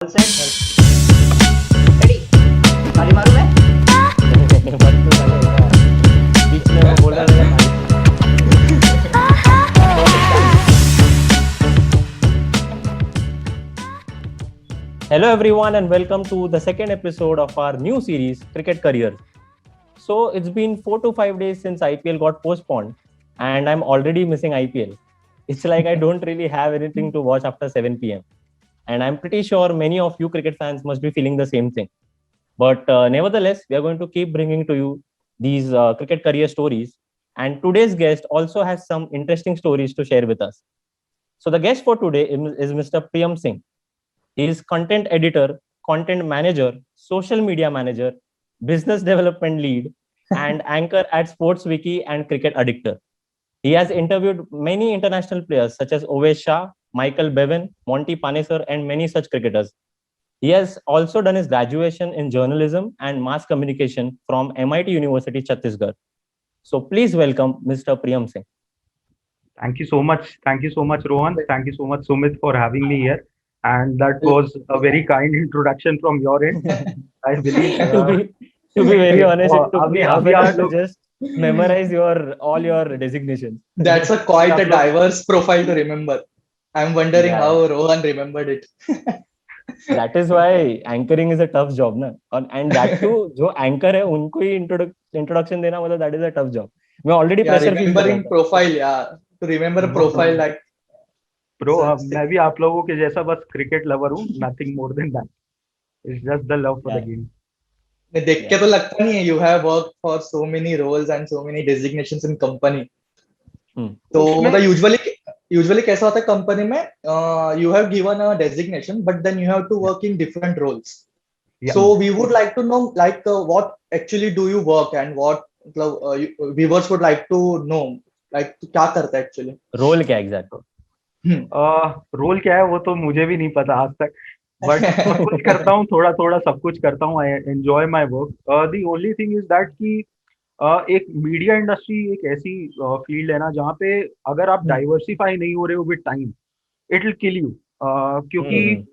Set ready ताली मारूं मैं बीच में वो बोल रहा था Hello everyone and welcome to the second episode of our new series Cricket Careers. So it's been 4 to 5 days since IPL got postponed and I'm already missing IPL. It's like I don't really have anything to watch after 7 p.m. And I'm pretty sure many of you cricket fans must be feeling the same thing. But nevertheless, we are going to keep bringing to you these cricket career stories. And today's guest also has some interesting stories to share with us. So the guest for today is Mr. Priyam Singh. He is content editor, content manager, social media manager, business development lead, and anchor at SportsWiki and Cricket Addictor. He has interviewed many international players such as Ovesh Shah, Michael Bevan, Monty Panesar, and many such cricketers. He has also done his graduation in journalism and mass communication from MIT University, Chhattisgarh. So please welcome Mr. Priyam Singh. Thank you so much. Thank you so much, Rohan. Thank you so much, Sumit, for having me here. And that was a very kind introduction from your end. I believe. To be very honest, it took me अभी half अभी an hour आप to लोग just memorize all your designations. That's a quite आप a लोग diverse profile to remember. I'm wondering Yeah. how Rohan remembered it. That is why anchoring is a tough job, na. And that too, जो anchor है उनको ही introduction देना मतलब that is a tough job. मैं already Yeah, pressure feel कर रहा remembering था. profile, yeah. To remember a profile like bro such मैं भी आप लोगों के जैसा बस क्रिकेट लवर हूँ. Nothing more than that. It's just the love for the Yeah. game. देख के तो लगता नहीं है you have worked for so many roles and so many designations in company. तो उसमें मतलब usually कैसा होता है कंपनी में you have given a designation but then you have to work in different roles. Yeah. So we would like to know like what actually do you work and what viewers would like to know like क्या करता है actually. Role क्या exact? Role क्या है वो तो मुझे भी नहीं पता आज तक. बट सब कुछ करता हूँ, थोड़ा थोड़ा सब कुछ करता हूँ. I enjoy my work. The only thing is that कि एक मीडिया इंडस्ट्री एक ऐसी फील्ड है ना जहाँ पे अगर आप डाइवर्सिफाई नहीं हो रहे हो with time it will kill you. क्योंकि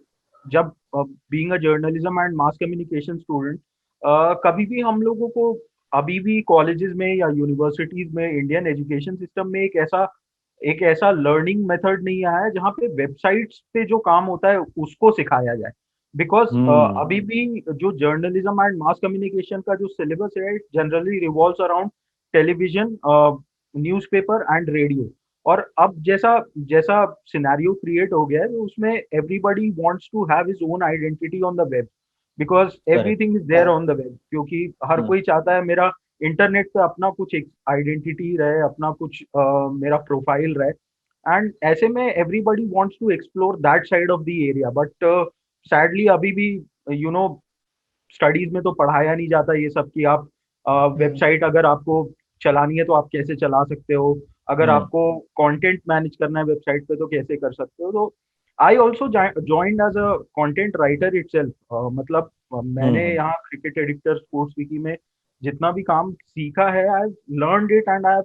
जब being a journalism and mass communication student कभी भी हम लोगों को अभी भी कॉलेजेस में या यूनिवर्सिटीज में इंडियन एजुकेशन सिस्टम में एक ऐसा लर्निंग मेथड नहीं आया है जहाँ पे वेबसाइट्स पे जो काम होता है उसको सिखाया जाए. बिकॉज अभी भी जो जर्नलिज्म एंड मास कम्युनिकेशन का जो सिलेबस है it generally revolves around television, newspaper and radio. और अब जैसा जैसा सिनेरियो क्रिएट हो गया है उसमें everybody wants to have his own identity on the web because everything is there on the web. क्योंकि हर कोई चाहता है मेरा इंटरनेट पे अपना कुछ एक आइडेंटिटी रहे, अपना कुछ मेरा प्रोफाइल रहे. एंड ऐसे में everybody wants to explore that side of the area. But sadly अभी भी यू नो स्टडीज में तो पढ़ाया नहीं जाता ये सब कि आप वेबसाइट अगर आपको चलानी है तो आप कैसे चला सकते हो, अगर आपको कंटेंट मैनेज करना है वेबसाइट पे तो कैसे कर सकते हो. तो I also joined as a content writer itself. मतलब मैंने यहाँ क्रिकेट एडिटर स्पोर्ट्स विकी में जितना भी काम सीखा है I learned it and I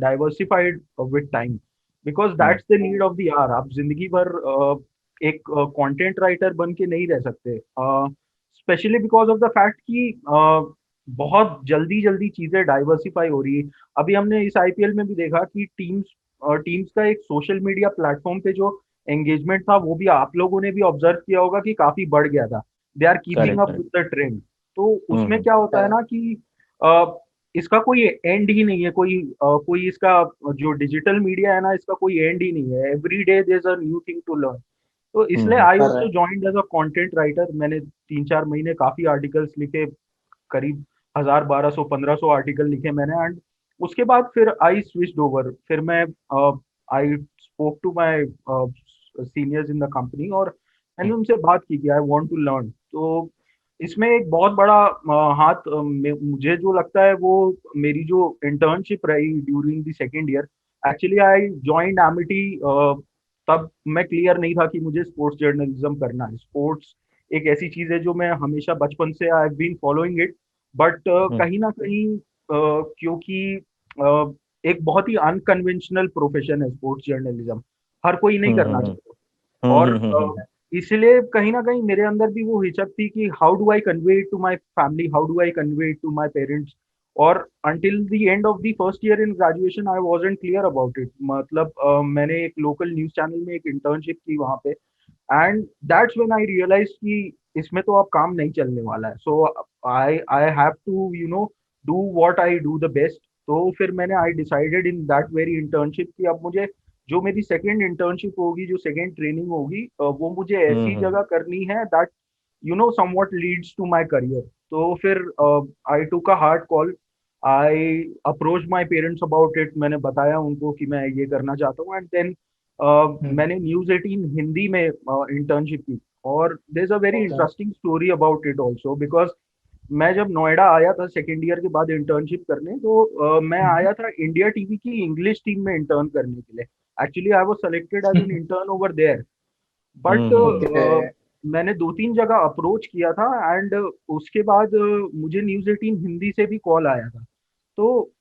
diversified with time because that's the need of the hour. आप जिंदगी भर एक कंटेंट राइटर बन के नहीं रह सकते, specially because of the fact कि बहुत जल्दी जल्दी चीजें डाइवर्सिफाई हो रही है. अभी हमने इस आईपीएल में भी देखा कि टीम्स का एक सोशल मीडिया प्लेटफॉर्म पे जो एंगेजमेंट था वो भी आप लोगों ने भी ऑब्जर्व किया होगा कि काफी बढ़ गया था. They are keeping up with the trend. तो उसमें क्या होता है ना कि इसका कोई एंड ही नहीं है. कोई इसका जो डिजिटल मीडिया है ना इसका कोई एंड ही नहीं है. Every day there is a new thing to learn. तो इसलिए I also joined as a content writer. मैंने 3-4 महीने काफी आर्टिकल्स लिखे, करीब 1000, 1200, 1500 आर्टिकल लिखे मैंने. एंड उसके बाद फिर आई स्विच्ड ओवर. फिर मैं I spoke to my seniors in the company और मैंने उनसे बात की कि आई वांट टू लर्न. तो इसमें एक बहुत बड़ा हाथ मुझे जो लगता है वो मेरी जो इंटर्नशिप रही during the second year. Actually I joined Amity. तब मैं क्लियर नहीं था कि मुझे स्पोर्ट्स जर्नलिज्म करना है. स्पोर्ट्स एक ऐसी चीज है जो मैं हमेशा बचपन से I have been following it. But कहीं ना कहीं क्योंकि एक बहुत ही अनकन्वेंशनल प्रोफेशन है स्पोर्ट्स जर्नलिज्म, हर कोई नहीं करना चाहता. और इसलिए कहीं ना कहीं मेरे अंदर भी वो हिचक थी कि how do I convey it to my family, how do I convey it to my parents. और until the end of the first year in graduation I wasn't clear about it. मतलब मैंने एक लोकल न्यूज चैनल में एक internship की वहां पे, and that's when I realise कि इसमें तो अब काम नहीं चलने वाला है। So I I have to do what I do the best. तो फिर मैंने I decided in that very internship कि अब मुझे जो मेरी सेकेंड इंटर्नशिप होगी, जो सेकेंड ट्रेनिंग होगी, वो मुझे ऐसी हम्म। जगह करनी है that somewhat leads to my career. तो फिर I took a hard call. I approach my parents about it. मैंने बताया उनको कि मैं ये करना चाहता हूँ, एंड देन Hmm. मैंने न्यूज़ 18 हिंदी में इंटर्नशिप की। और there is a very Okay. Interesting story about it also, because मैं जब नोएडा आया था सेकेंड ईयर के बाद इंटर्नशिप करने, तो मैं Mhm. आया था इंडिया टीवी की इंग्लिश टीम में इंटर्न करने के लिए। Actually I was selected as an intern over there, but Okay. मैंने 2-3 जगह अप्रोच किया था, एंड उसके बाद मुझे न्यूज़ 18 हिंदी से भी कॉल आया था। तो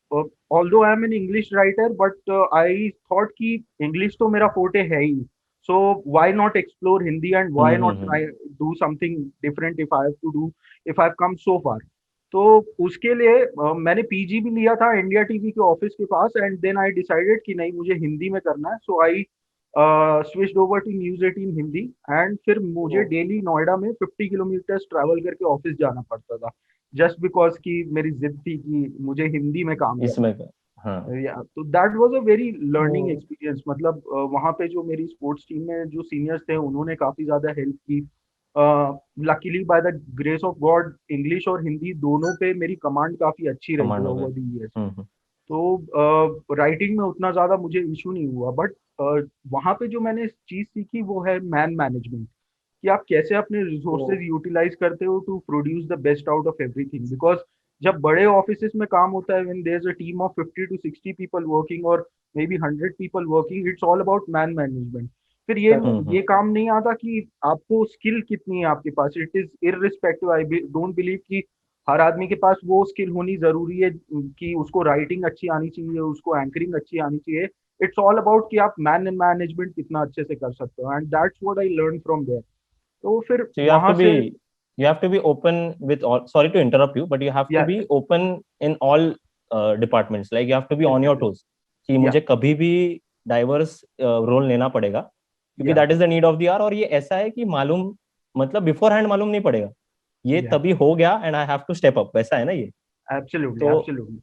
although I am an English writer, but I thought कि इंग्लिश तो मेरा फोर्टे है ही, so why not explore Hindi, and why not hmm. Try do something different if I have to do, if I have come so far. तो उसके लिए मैंने PG भी लिया था इंडिया टीवी के ऑफिस के पास, एंड देन आई डिसाइडेड कि नहीं, मुझे हिंदी में करना है। So I switched over to news 18 Hindi, and फिर मुझे Oh. डेली नोएडा में 50 किलोमीटर ट्रैवल करके ऑफिस जाना पड़ता था, जस्ट बिकॉज कि मेरी जिद थी कि मुझे हिंदी में काम करना इसमें है। हाँ। या तो that was a very learning Oh. Experience. मतलब वहाँ पे जो मेरी स्पोर्ट्स टीम में जो सीनियर्स थे, उन्होंने काफी ज्यादा हेल्प की। Luckily by the grace of God, English और हिंदी दोनों पे मेरी कमांड काफी अच्छी रही है कमांड हो गया। Over the years. हम्म। तो राइटिंग में उतना ज्यादा मुझे इशू नहीं हुआ, बट वहाँ पे जो मैंने चीज सीखी वो है मैन मैनेजमेंट, कि आप कैसे अपने रिसोर्सेज Oh. यूटिलाइज करते हो to produce the best out of everything. Because जब बड़े ऑफिस में काम होता है, when there is a team of 50 to 60 people working, और maybe 100 people working, it's all about man management. फिर ये Correct. ये काम नहीं आता कि आपको स्किल कितनी है आपके पास। It is irrespective, I don't believe कि हर आदमी के पास वो स्किल होनी जरूरी है कि उसको राइटिंग अच्छी आनी चाहिए, उसको एंकरिंग अच्छी आनी चाहिए। इट्स ऑल अबाउट कि आप मैन मैनेजमेंट कितना अच्छे से कर सकते हो, and that's what I learn from there. तो फिर So you have वहां to से, be, you have to be open with all, sorry to interrupt you, but you have to या be open in all departments, like you have to be on your absolutely, toes कि या मुझे कभी भी diverse role लेना पड़ेगा, क्योंकि या that is the need of the hour. और ये ऐसा है कि मालूम, मतलब बिफोर हैंड मालूम नहीं पड़ेगा, ये या तभी हो गया and I have to step up, वैसा है ना ये। एब्सोल्युटली, तो एब्सोल्युटली।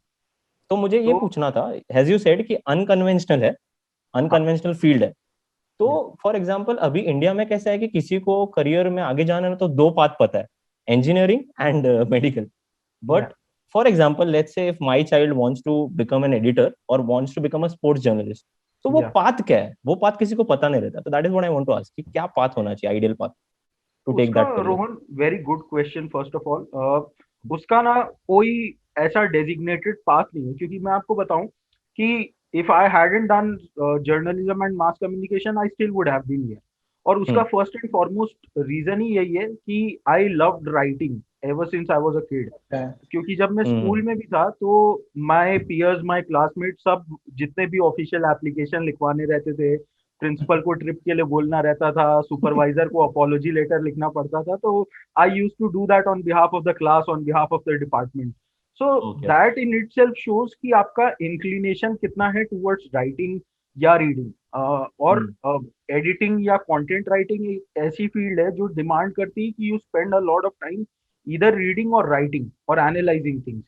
मुझे ये तो पूछना था, हैज यू सेड कि अनकन्वेंशनल है, हाँ, अनकन्वेंशनल फील्ड है। तो या फॉर एग्जाम्पल अभी इंडिया में कैसा है कि किसी को करियर में आगे जाना है तो दो पाथ पता है, इंजीनियरिंग एंड मेडिकल। या but for example let's say if my child wants to become an editor और wants to become a sports journalist, तो वो या पाथ क्या है, वो पाथ किसी को पता नहीं रहता। तो that is what I want to ask कि क्या पाथ होना चाहिए, आइडियल पाथ टू टेक उसका, that career. Rohan, very good question. First of all, उसका ना कोई ऐसा डेजिग्नेटेड पाथ नहीं है, क्योंकि मैं आपको बताऊं कि if I hadn't done journalism and mass communication, I still would have been here. और उसका hmm. First and foremost reason ही यही है कि I loved writing ever since I was a kid. Okay. क्योंकि जब मैं स्कूल हम्म। में भी था, तो माय पियर्स, माय क्लासमेट, सब जितने भी ऑफिशियल एप्लीकेशन लिखवाने रहते थे, प्रिंसिपल को ट्रिप के लिए बोलना रहता था, सुपरवाइजर को अपॉलोजी लेटर लिखना पड़ता था, तो I use to do that on behalf of the class, on behalf of the department. So okay. That in itself shows कि आपका इंक्लिनेशन कितना है टुवर्ड्स राइटिंग या रीडिंग। और हम्म। एडिटिंग या कंटेंट राइटिंग एक ऐसी फील्ड है जो डिमांड करती है कि you spend a lot of time इधर रीडिंग और राइटिंग और एनालाइजिंग थिंग्स।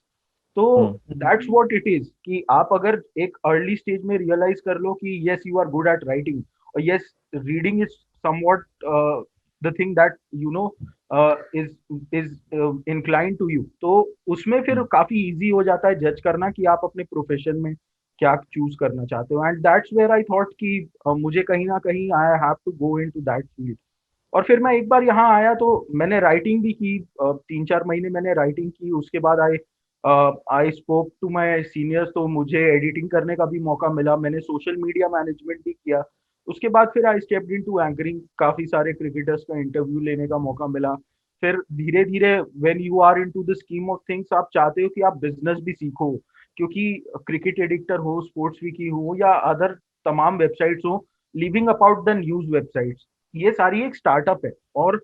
तो हम्म। दैट्स व्हाट इट इज, कि आप अगर एक अर्ली स्टेज में रियलाइज कर लो कि yes you are good at writing, और yes reading is somewhat the thing that is is incline to you, तो उसमें फिर हम्म। काफी इजी हो जाता है जज करना कि आप अपने प्रोफेशन में क्या चूज करना चाहते हो। And that's where I thought कि मुझे कहीं ना कहीं I have to go in to that field. और फिर मैं एक बार यहाँ आया तो मैंने राइटिंग भी की, 3-4 महीने मैंने राइटिंग की। उसके बाद I spoke to my seniors, तो मुझे एडिटिंग करने का भी मौका मिला। मैंने सोशल मीडिया मैनेजमेंट भी किया। उसके बाद फिर आई स्टेप्ड इनटू एंकरिंग, काफी सारे क्रिकेटर्स का इंटरव्यू लेने का मौका मिला। फिर धीरे धीरे when you are into the scheme of things, आप चाहते हो कि आप बिजनेस भी सीखो, क्योंकि क्रिकेट एडिटर हो, स्पोर्ट्स विकी हो, या अदर तमाम वेबसाइट्स हो, living about the news websites, ये सारी एक स्टार्टअप है, और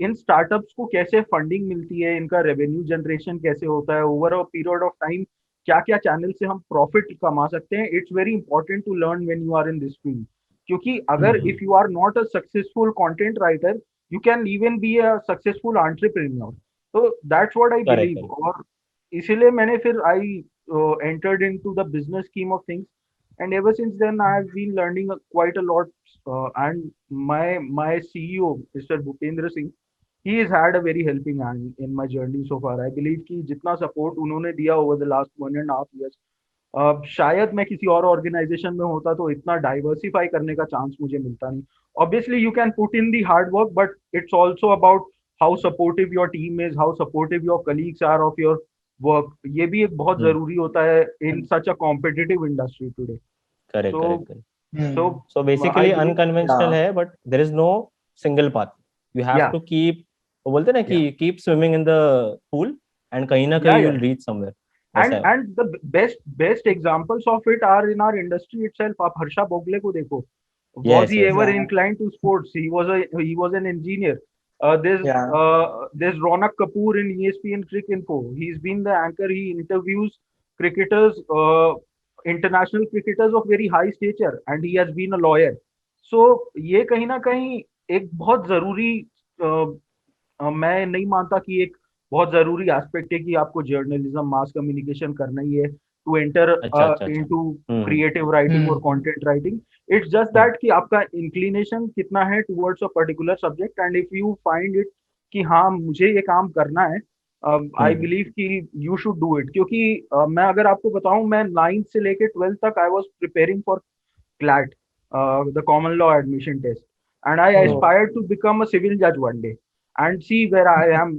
इन स्टार्टअप्स को कैसे फंडिंग मिलती है, इनका रेवेन्यू जनरेशन कैसे होता है over a period of time, क्या क्या चैनल से हम प्रॉफिट कमा सकते हैं, it's very important to learn when you are in this field. क्योंकि अगर hmm, if you are not a successful content writer, you can even be a successful entrepreneur. तो that's what I correct believe, correct. और इसीलिए मैंने फिर I entered into the business scheme of things, and ever since then I have been learning quite a lot, and my CEO Mr. Bhupendra Singh, he has had a very helping hand in my journey so far. I believe कि जितना support उन्होंने दिया over the last 1.5 years, शायद मैं किसी और organisation में होता तो इतना डाइवर्सिफाई करने का चांस मुझे मिलता नहीं। Obviously you can put in the hard work, but it's also about how supportive your team is, how supportive your colleagues are of your work. ये भी एक बहुत हम्म, जरूरी होता है in such a competitive industry today. Correct so correct correct. So Hmm. So I basically believe, unconventional Yeah. है, but there is no single path. You have या to keep, वो बोलते हैं ना या कि keep swimming in the pool, and कहीं ना या कहीं यू या विल रीच समवेयर। ऐसा है। and the best examples of it are in our industry itself। आप हर्षा भोगले को देखो, was yes he yes ever yes. Yeah. inclined to sports? He was an engineer। Yeah. There's Ronak Kapoor in ESPN Cricinfo, he's been the anchor, he interviews cricketers, international cricketers of very high stature, and he has been a lawyer। so ये कहीं ना कहीं एक बहुत जरूरी, मैं नहीं मानता कि एक बहुत जरूरी एस्पेक्ट है कि आपको जर्नलिज्म मास कम्युनिकेशन करना ही है टू एंटर अच्छा अच्छा अच्छा। इनटू हम्म क्रिएटिव राइटिंग और Hmm. Content writing. It's just hmm that कि आपका इंक्लिनेशन कितना है towards a particular subject, and if you find it कि हाँ मुझे ये काम करना है, आई हम्म बिलीव कि यू शुड डू इट। क्योंकि मैं अगर आपको बताऊं, मैं 9th से लेके 12th तक I was preparing for CLAT, the common law admission test, and I hmm Oh. aspired to become a civil judge one day, and see where I am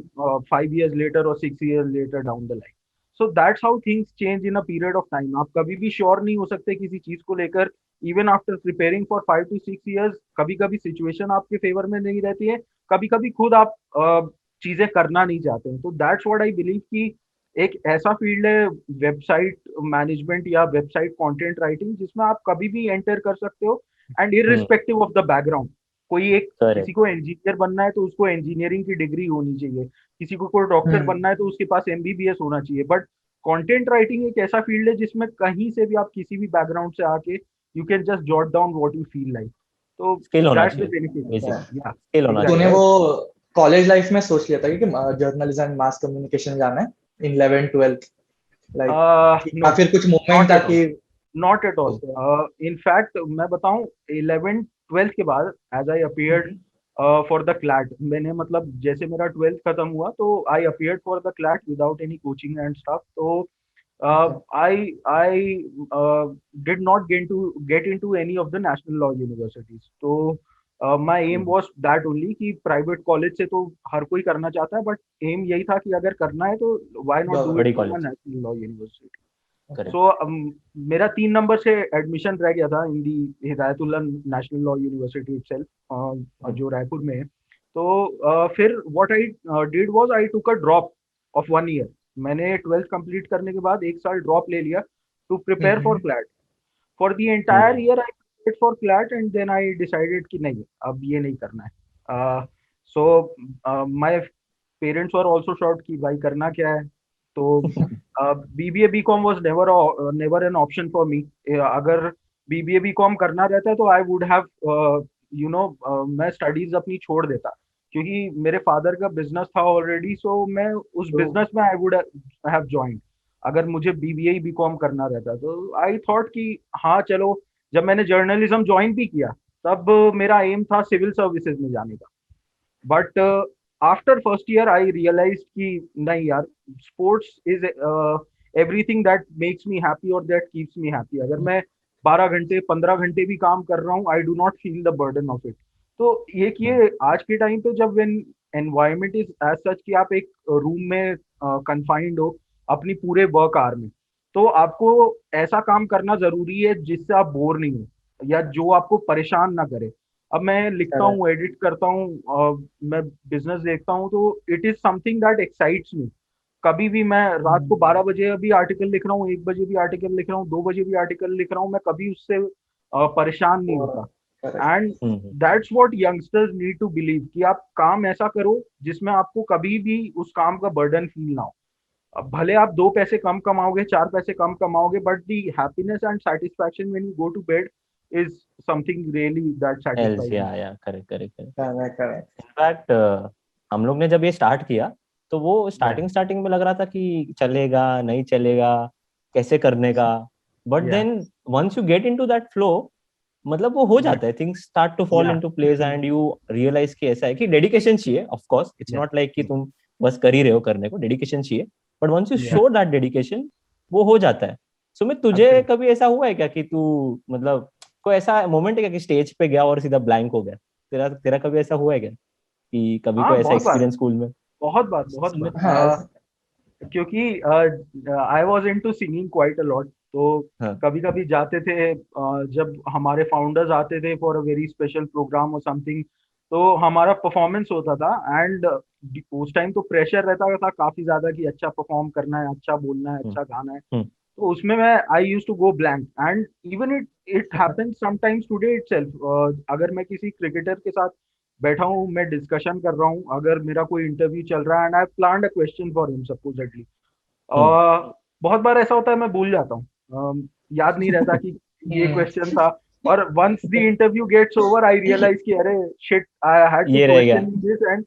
5 years later or 6 years later down the line. So that's how things change in a period of time। आप कभी भी sure नहीं हो सकते किसी चीज को लेकर, even after preparing for 5 to 6 years। कभी कभी सिचुएशन आपके फेवर में नहीं रहती है, कभी कभी खुद आप चीजें करना नहीं चाहते हैं। तो दैट्स व्हाट आई बिलीव कि एक ऐसा फील्ड है वेबसाइट मैनेजमेंट या वेबसाइट कंटेंट राइटिंग, जिसमें आप कभी भी एंटर कर सकते हो, and hmm. Irrespective of the background. कोई एक किसी करेक्ट। को इंजीनियर बनना है तो उसको इंजीनियरिंग की डिग्री होनी चाहिए, किसी को कोई डॉक्टर Hmm. बनना है तो उसके पास एमबीबीएस होना चाहिए, बट कंटेंट राइटिंग एक ऐसा फील्ड है जिसमें कहीं से भी आप किसी भी बैकग्राउंड से आके you can just jot down what you feel like. तो स्किल होना दैट्स द चाहिए बेनिफिट। Yeah. बेसिकली। या स्किल होना तूने चाहिए। एग्जैक्टली। वो कॉलेज लाइफ में सोच लिया था कि जर्नलिज्म एंड मास कम्युनिकेशन जाना है इन 11th 12th, लाइक, नो, या फिर कुछ मोमेंट नॉट था एट ऑल, कि? Not at all. Okay. In fact मैं बताऊं, 11th 12th के बाद as I appeared Hmm. For the CLAT, मैंने मतलब जैसे मेरा 12th खत्म हुआ तो I appeared for the CLAT without any coaching and stuff. तो Okay. I did not get into any of the national law universities। तो my aim hmm, was that only कि प्राइवेट कॉलेज से तो हर कोई करना चाहता है, बट एम यही था कि अगर करना है तो व्हाई नॉट डू इट बड़ी from a college. National law university. Okay. करेक्ट। सो मेरा 3 नंबर से एडमिशन रह गया था in the Hidayatullah national law university itself, जो रायपुर में है। तो फिर what I did was I took a drop of 1 year. मैंने 12th कंप्लीट करने के बाद 1 साल ड्रॉप ले लिया to prepare for Hmm. CLAT. For the entire hmm year I prepared for CLAT, and then I decided कि नहीं अब ये नहीं करना है। So my parents were also short कि भाई करना क्या है। तो BBA BCom was never an option for me. अगर बीबीए बीकॉम करना रहता तो I would have you know मैं स्टडीज अपनी छोड़ देता, क्योंकि मेरे फादर का बिजनेस था ऑलरेडी। सो मैं उस So, बिजनेस में आई वुड हैव ज्वाइंड अगर मुझे बीबीए बीकॉम करना रहता। तो आई थॉट कि हाँ चलो, जब मैंने जर्नलिज्म ज्वाइन भी किया तब मेरा एम था सिविल सर्विसेज में जाने का। But after first year I realise कि नहीं यार, sports is everything that makes me happy और दैट कीप्स मी हैप्पी। अगर मैं 12 घंटे 15 घंटे भी काम कर रहा हूँ, I do not feel the burden of it. तो ये हम्म कि आज के टाइम पे जब when environment is as such कि आप एक रूम में कन्फाइंड हो अपनी पूरे वर्क आवर में, तो आपको ऐसा काम करना जरूरी है जिससे आप बोर नहीं हो या जो आपको परेशान ना करे। अब मैं लिखता correct. हूँ, एडिट करता हूँ, मैं बिजनेस देखता हूँ, तो it is something that excites मी। कभी भी मैं रात को Hmm. 12 बजे अभी आर्टिकल लिख रहा हूँ, 1 बजे भी आर्टिकल लिख रहा हूँ, 2 बजे भी आर्टिकल लिख रहा हूँ, मैं कभी उससे परेशान नहीं और होता। And that's what youngsters need to believe कि आप काम ऐसा करो जिसमें आपको कभी भी उस काम का बर्डन फील ना हो। अब भले आप 2 पैसे कम कमाओगे, 4 पैसे कम कमाओगे, but the happiness and satisfaction when you go to bed is something really that else, satisfies me. या correct correct correct. Correct, correct. In fact हम लोग ने जब ये स्टार्ट किया तो वो Yeah, स्टार्टिंग में लग रहा था कि चलेगा नहीं चलेगा, कैसे करने का, but yeah, then once you get into that flow, मतलब वो हो yeah, जाता है, things start to fall yeah, into place and you realise कि ऐसा है कि डेडिकेशन चाहिए, of course it's yeah, not like कि तुम बस कर ही रहे हो, करने को डेडिकेशन चाहिए, but once you yeah, show that dedication वो हो जाता है। सुमित, तुझे absolutely. कभी ऐसा हुआ है क्या कि तू मतलब कोई ऐसा मोमेंट है क्या कि स्टेज पे गया और सीधा ब्लैंक हो गया? तेरा तेरा कभी ऐसा हुआ है क्या कि कभी हाँ, कोई ऐसा बहुत बार, एक्सपीरियंस स्कूल में? बहुत बार, बहुत सुमित। बार। क्योंकि I was into singing quite a lot, तो हाँ। कभी कभी जाते थे, जब हमारे फाउंडर्स आते थे for a very special programme और समथिंग, तो हमारा परफॉर्मेंस होता था। एंड उस टाइम तो प्रेशर रहता था काफी ज्यादा कि अच्छा परफॉर्म करना है, अच्छा बोलना है, हम्म। अच्छा गाना है। हम्म। तो उसमें मैं I use to go blank, and even it happens sometimes today itself. अगर मैं किसी क्रिकेटर के साथ बैठा हूँ, मैं डिस्कशन कर रहा हूँ, अगर मेरा कोई इंटरव्यू चल रहा है and I planned a question for him supposedly, hmm. बहुत बार ऐसा होता है मैं भूल जाता हूँ, याद नहीं रहता कि ये क्वेश्चन था। और once the interview gets over I realise कि अरे शिट, आई हैड टू ये रह गया। क्वेश्चन दिस, एंड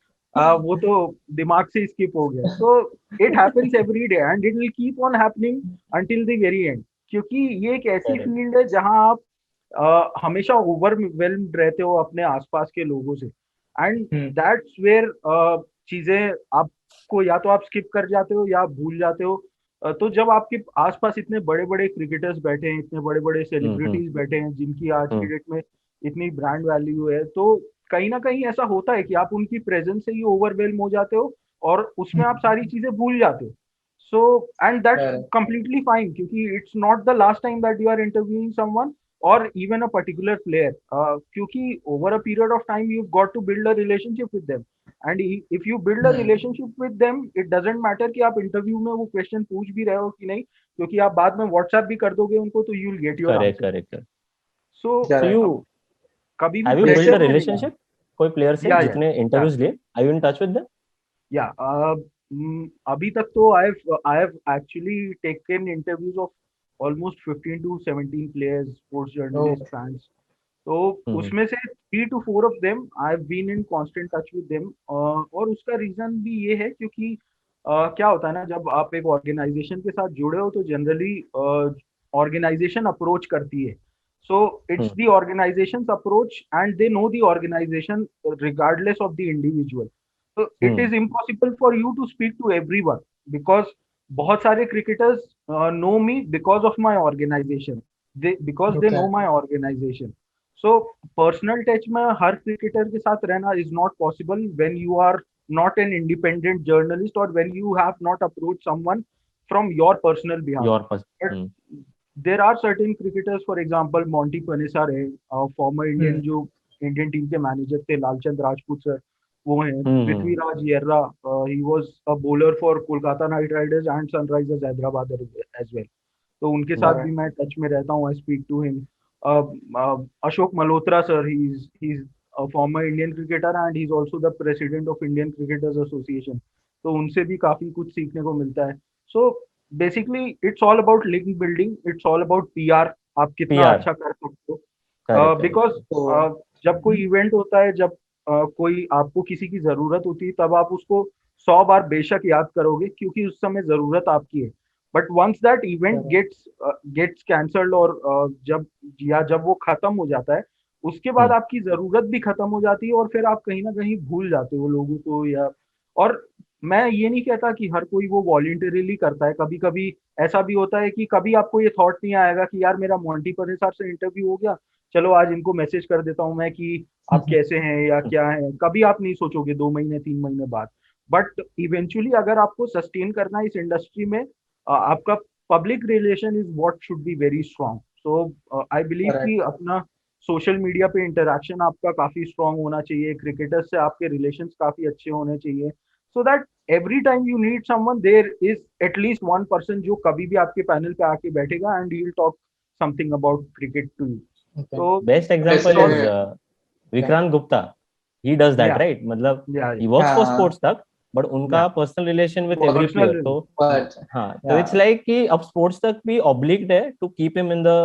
वो तो दिमाग से स्किप हो गया। So it happens every day and it will keep on happening until the very and, क्योंकि ये एक ऐसी करेक्ट। फील्ड है जहां आप हमेशा ओवरवेल्म्ड रहते हो अपने आसपास के लोगों से, एंड दैट्स वेयर चीजें आपको या तो आप स्किप कर जाते हो या आप भूल जाते हो। तो जब आपके आसपास इतने बड़े बड़े क्रिकेटर्स बैठे हैं, इतने बड़े बड़े हम्म। सेलिब्रिटीज बैठे हैं जिनकी आज की हम्म। डेट में इतनी ब्रांड वैल्यू है, तो कहीं ना कहीं ऐसा होता है कि आप उनकी प्रेजेंस से ही ओवरवेल्म हो जाते हो और उसमें आप सारी चीजें भूल जाते हो। So and that's Correct. completely fine, क्योंकि it's not the last time that you are interviewing someone or even a particular player, क्योंकि over a period of time you've got to build a relationship with them, and if you build a relationship with them, it doesn't matter कि आप interview में वो question पूछ भी रहे हो कि नहीं, क्योंकि आप बाद में व्हाट्सएप भी कर दोगे उनको, तो you will get your correct answer. Correct correct. So so you कभी भी have you build a pressure में नहीं आना। रिलेशनशिप कोई प्लेयर से या जितने या इंटरव्यूज लिए? Are you in touch with them? या अभी तक तो I have actually taken interviews of almost 15 to 17 players, sports Oh, journalist, fans. तो हम्म। उसमें से 3 to 4 of them I have been in constant touch with them, और उसका रीजन भी ये है क्योंकि क्या होता है ना, जब आप एक ऑर्गेनाइजेशन के साथ जुड़े हो तो जनरली ऑर्गेनाइजेशन अप्रोच करती है। So it's hmm. The organisations approach and they know the organisation regardless of the individual. तो it hmm. Is impossible for you to speak to everyone, because बहुत सारे cricketers know me because of my organisation, because they know okay. My organisation. सो personal touch में हर cricketer के साथ रहना is not possible when you are not an independent journalist or when you have not approached someone from your personal behalf. Your pass. But there are certain cricketers, for example, Monty Panesar है, former Indian जो Indian team के manager थे, Lalchand Rajput sir, वो हैं, hmm. Prithviraj Yerra, he was a bowler for Kolkata Knight Riders and Sunrisers Hyderabad as well. तो उनके साथ भी Correct. मैं टच में रहता हूँ, I speak to him. Ashok Malhotra sir, he is a former Indian cricketer and he's also the president of Indian Cricketers Association, तो उनसे भी काफी कुछ सीखने को मिलता है। So basically it's all about link building, it's all about PR, आप कितना पीआर। अच्छा कर सकते हो। Correct correct. बिकॉज So, जब कोई इवेंट होता है, जब कोई आपको किसी की जरूरत होती है, तब आप उसको 100 बार बेशक याद करोगे क्योंकि उस समय जरूरत आपकी है। But once that event correct. Gets cancelled, और जब वो खत्म हो जाता है, उसके बाद हम्म। आपकी जरूरत भी खत्म हो जाती है और फिर आप कहीं ना कहीं भूल जाते हो लोगों को, या और मैं ये नहीं कहता कि हर कोई वो वॉलंटरीली करता है, कभी कभी ऐसा भी होता है कि कभी आपको ये थॉट नहीं आएगा कि यार मेरा मोंटी पनेसर से इंटरव्यू हो गया, चलो आज इनको मैसेज कर देता हूँ मैं कि आप कैसे हैं या क्या है, कभी आप नहीं सोचोगे 2 महीने 3 महीने बाद। बट इवेंचुअली अगर आपको सस्टेन करना है इस इंडस्ट्री में, आपका public relation is what should be very strong. So I believe कि Correct. अपना सोशल मीडिया पे इंटरेक्शन आपका काफी स्ट्रांग होना चाहिए, क्रिकेटर्स से आपके रिलेशंस काफी अच्छे होने चाहिए, so that every time you need someone there is at least one person जो कभी भी आपके पैनल पे आके बैठेगा and he will talk something about cricket to you. Okay. तो Best example Yes, is Vikrant Gupta. He does that, या right? मतलब या he works for हाँ, sports तक, but उनका या personal relation with every personal player. तो but हाँ, तो it's yeah, like कि अब sports तक भी obliged है to keep him in the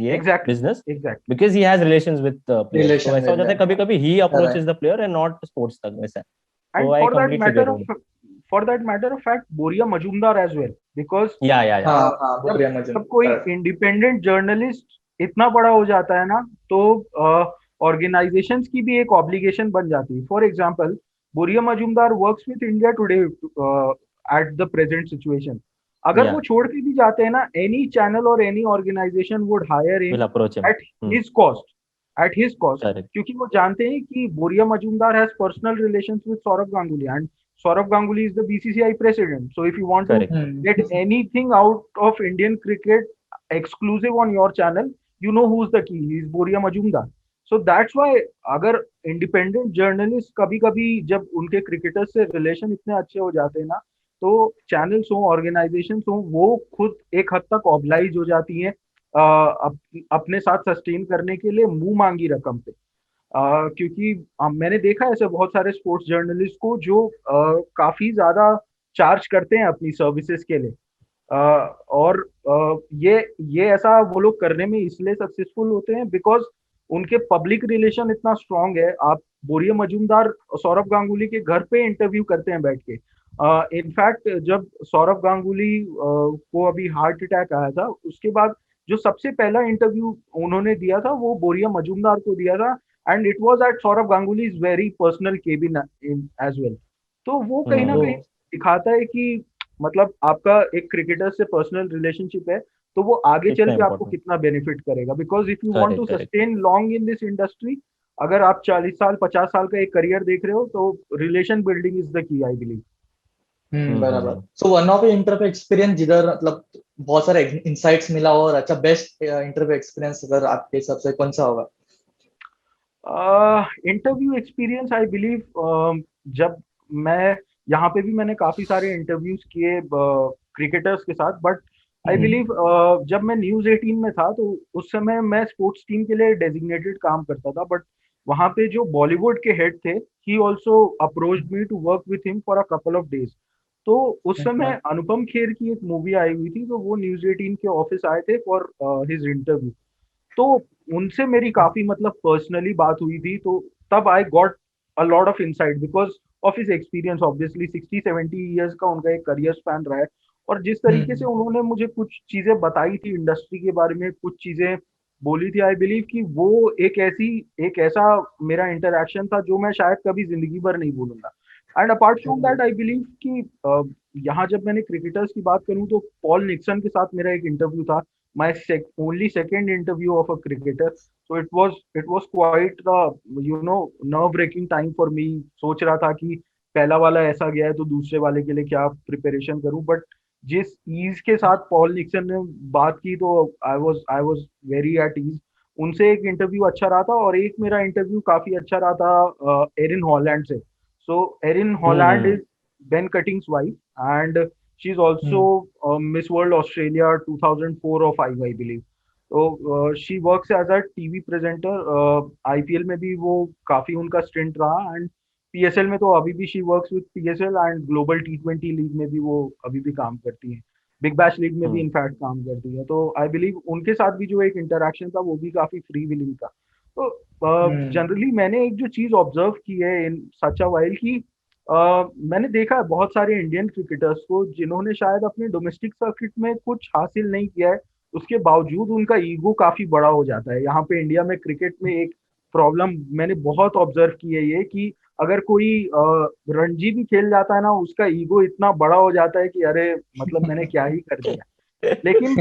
ये exactly business exactly because he has relations with players. तो relation ऐसा हो with जाता है them. कभी-कभी he Correct. approaches the player and not sports तक वैसा. And So I completely get it. For that matter of fact Boria Majumdar as well because Yeah. हाँ हाँ, जब बोरिया मजूम, जब कोई correct. इंडिपेंडेंट जर्नलिस्ट इतना बड़ा हो जाता है ना, तो ऑर्गेनाइजेशंस की भी एक ऑब्लिगेशन बन जाती है. For example, Boria Majumdar works with India Today at the present situation. अगर वो Yeah, छोड़ के भी जाते हैं ना, एनी चैनल और any organisation would hire will him approach him. At his cost, Correct. क्योंकि वो जानते हैं कि Boria Majumdar has personal relations with Saurav Ganguly, and Saurav Ganguly is the BCCI president. So if you want to Correct. get anything out of Indian cricket exclusive on your channel, you know who's the key. He's Boria Majumdar. So that's why अगर independent journalists कभी कभी जब उनके cricketers से relation इतने अच्छे हो जाते हैं ना, तो चैनल्स हो, ऑर्गेनाइजेशंस हो, वो खुद एक हद तक ऑब्लाइज हो जाती हैं अपने साथ सस्टेन करने के लिए मुंह मांगी रकम पे. क्योंकि मैंने देखा है ऐसे बहुत सारे स्पोर्ट्स जर्नलिस्ट को जो काफी ज्यादा चार्ज करते हैं अपनी सर्विसेज के लिए. और ये ऐसा वो लोग करने में इसलिए सक्सेसफुल होते हैं बिकॉज उनके पब्लिक रिलेशन इतना स्ट्रांग है. आप बोरिया मजूमदार सौरभ गांगुली के घर पे इंटरव्यू करते हैं बैठ के. इनफैक्ट जब सौरभ गांगुली को अभी हार्ट अटैक आया था, उसके बाद जो सबसे पहला इंटरव्यू उन्होंने दिया था वो बोरिया मजूमदार को दिया था, and it was at Sourav Ganguly's very personal cabin as well. तो वो कहीं ना वो कहीं दिखाता है कि मतलब आपका एक क्रिकेटर से पर्सनल रिलेशनशिप है, तो वो आगे चल कितना के आपको important. कितना बेनिफिट करेगा. Because if you want to Correct. Sustain long in this industry, अगर आप 40 साल 50 साल का एक करियर देख रहे हो, तो relation building is the key, I believe. बराबर. So one of interview experience जिधर मतलब बहुत सारे इंसाइट्स मिला हो और अच्छा बेस्ट इंटरव्यू एक्सपीरियंस अगर आपके हिसाब से कौन सा होगा? इंटरव्यू एक्सपीरियंस आई बिलीव, जब मैं यहाँ पे भी मैंने काफी सारे इंटरव्यूज किए क्रिकेटर्स के साथ, बट आई बिलीव जब मैं न्यूज 18 में था, तो उस समय मैं स्पोर्ट्स टीम के लिए डेजिग्नेटेड काम करता था. बट वहाँ पे जो बॉलीवुड के हेड थे, he also approached me to work with him for a couple of days. तो उस समय अनुपम खेर की एक मूवी आई हुई थी, तो वो न्यूज 18 के ऑफिस आए थे फॉर हिज इंटरव्यू. तो उनसे मेरी काफी मतलब पर्सनली बात हुई थी. तो तब I got a lot of insight because of his experience. Obviously 60-70 years का उनका एक करियर स्पैन रहा है, और जिस तरीके से उन्होंने मुझे कुछ चीजें बताई थी इंडस्ट्री के बारे में, कुछ चीजें बोली थी, आई बिलीव कि वो एक ऐसा मेरा इंटरेक्शन था जो मैं शायद कभी जिंदगी भर नहीं भूलूंगा. And apart from that I believe कि यहाँ जब मैंने क्रिकेटर्स की बात करूँ, तो पॉल निक्सन के साथ मेरा एक इंटरव्यू था. My only second interview of a cricketer. So it was quite the nerve-wracking time for me. सोच रहा था कि पहला वाला ऐसा गया है, तो दूसरे वाले के लिए क्या प्रिपरेशन करूं. बट जिस ईज के साथ पॉल निक्सन ने बात की, तो I was very at ease. उनसे एक इंटरव्यू अच्छा रहा था, और एक मेरा इंटरव्यू काफी अच्छा रहा था एरिन हॉलैंड से. So Erin Holland is Ben Cutting's wife, and she is also Miss World Australia 2004 or 5, I believe. So she works as a TV presenter. IPL में भी वो काफी उनका स्टिंट रहा, एंड PSL में तो अभी भी she works with PSL, and global T20 league में भी वो अभी भी काम करती है. बिग बैश लीग में भी इनफैक्ट काम करती है. तो आई बिलीव उनके साथ भी जो एक इंटरेक्शन था, वो भी काफी फ्री विलिंग था. तो जनरली मैंने एक जो चीज ऑब्जर्व की है इन सच अ वाइल की, मैंने देखा है बहुत सारे इंडियन क्रिकेटर्स को जिन्होंने शायद अपने डोमेस्टिक सर्किट में कुछ हासिल नहीं किया है, उसके बावजूद उनका ईगो काफी बड़ा हो जाता है. यहाँ पे इंडिया में क्रिकेट में एक प्रॉब्लम मैंने बहुत ऑब्जर्व की है, ये कि अगर कोई रणजी भी खेल जाता है ना, उसका ईगो इतना बड़ा हो जाता है कि अरे मतलब मैंने क्या ही कर दिया. लेकिन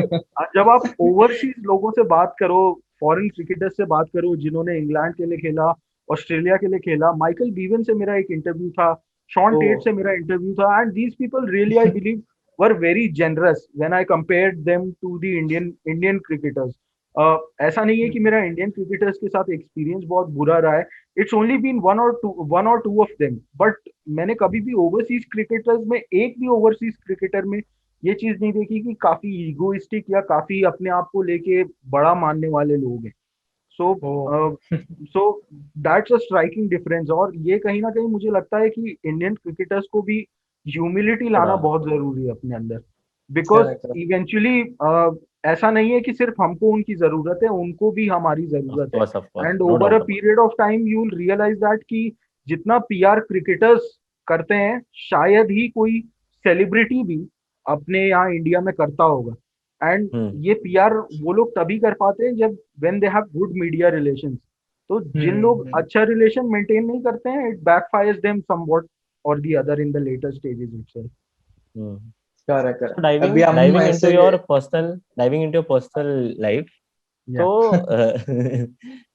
जब आप ओवरसीज लोगों से बात करो, फॉरेन क्रिकेटर्स से बात करो जिन्होंने इंग्लैंड के लिए खेला, ऑस्ट्रेलिया के लिए खेला, माइकल बीवन से मेरा एक इंटरव्यू था, शॉन टेट से मेरा इंटरव्यू था, and these people really I believe were very generous when I compared them to the Indian cricketers. ऐसा नहीं है कि मेरा इंडियन क्रिकेटर्स के साथ एक्सपीरियंस बहुत बुरा रहा है. इट्स ओनली बीन वन और टू ऑफ देम. बट मैंने कभी भी ओवरसीज क्रिकेटर्स में, एक भी ओवरसीज क्रिकेटर में ये चीज नहीं देखी कि काफी ईगोइस्टिक या काफी अपने आप को लेके बड़ा मानने वाले लोग हैं. सो Oh. So that's a striking difference. और ये कहीं ना कहीं मुझे लगता है कि इंडियन क्रिकेटर्स को भी ह्यूमिलिटी लाना थोड़ा बहुत जरूरी है अपने अंदर, बिकॉज Correct, correct. इवेंचुअली ऐसा नहीं है कि सिर्फ हमको उनकी जरूरत है, उनको भी हमारी जरूरत है। Of course and no over a doubt about period of time you will realise that कि जितना पीआर क्रिकेटर्स करते हैं शायद ही कोई सेलिब्रिटी भी अपने यहाँ इंडिया में करता होगा। एंड हम्म ये पीआर वो लोग तभी कर पाते हैं जब when they have good media relations. तो जिन लोग Hmm. अच्छा रिलेशन मेंटेन नहीं करते हैं, इट बैकफायर्स देम समवॉट और the other in the later stages itself. Hmm Correct, So correct. diving अभी हम diving into ऐसे your personal diving into your personal life. या So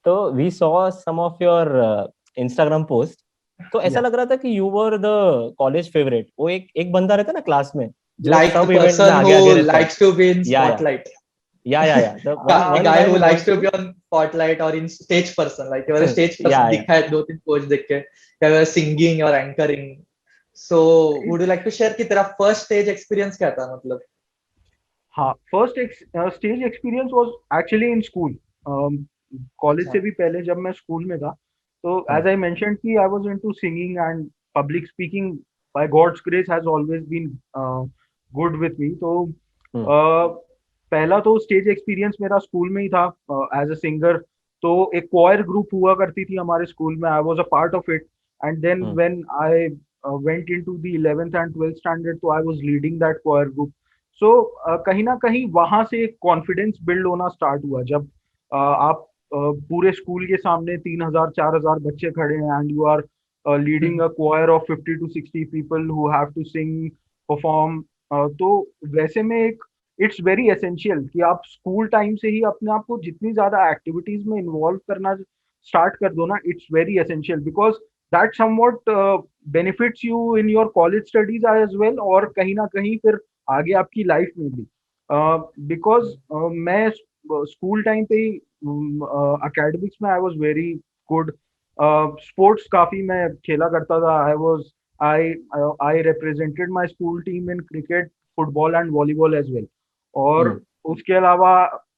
so we saw some of your Instagram post. तो ऐसा या लग रहा था कि you were the college favorite. वो एक बंदा रहता है ना क्लास में जो like the सब इवेंट में person आगे who आगे रहता है. likes to be in या spotlight. या the A one guy guy who who likes wants to to be on spotlight or in stage person, like you're a stage person, या दिखा है दो तीन पोस्ट देख के, you're singing or anchoring. So would you like to share कि तेरा first stage experience क्या था मतलब? हाँ, first stage experience was actually in school. College अच्छा. से भी पहले जब मैं स्कूल में था, तो एज आई मेंशन्ड कि I was into singing and public speaking. By god's grace has always been good with me. तो हम्म पहला तो स्टेज एक्सपीरियंस मेरा स्कूल में ही था एज अ सिंगर। तो एक क्वायर ग्रुप हुआ करती थी हमारे स्कूल में, I was a part of it. And then hmm when I went into the 11th and 12th standard, तो I was leading that choir group. सो कहीं ना कहीं वहां से एक कॉन्फिडेंस बिल्ड होना स्टार्ट हुआ जब आप पूरे स्कूल के सामने 3,000 4,000 बच्चे खड़े हैं and you are leading a choir of 50 to 60 people who have to sing, perform. तो वैसे में एक इट्स वेरी एसेंशियल कि आप स्कूल टाइम से ही अपने आप को जितनी ज्यादा एक्टिविटीज में इन्वॉल्व करना स्टार्ट कर दो ना, it's very essential because that somewhat benefits you in your college studies as well, और कहीं ना कहीं फिर आगे आपकी लाइफ में भी। बिकॉज मैं स्कूल टाइम पे ही अकेडमिक्स में I was very good. Sports काफी मैं खेला करता था। I I represented my school team in cricket, football and volleyball as well. और हम्म उसके अलावा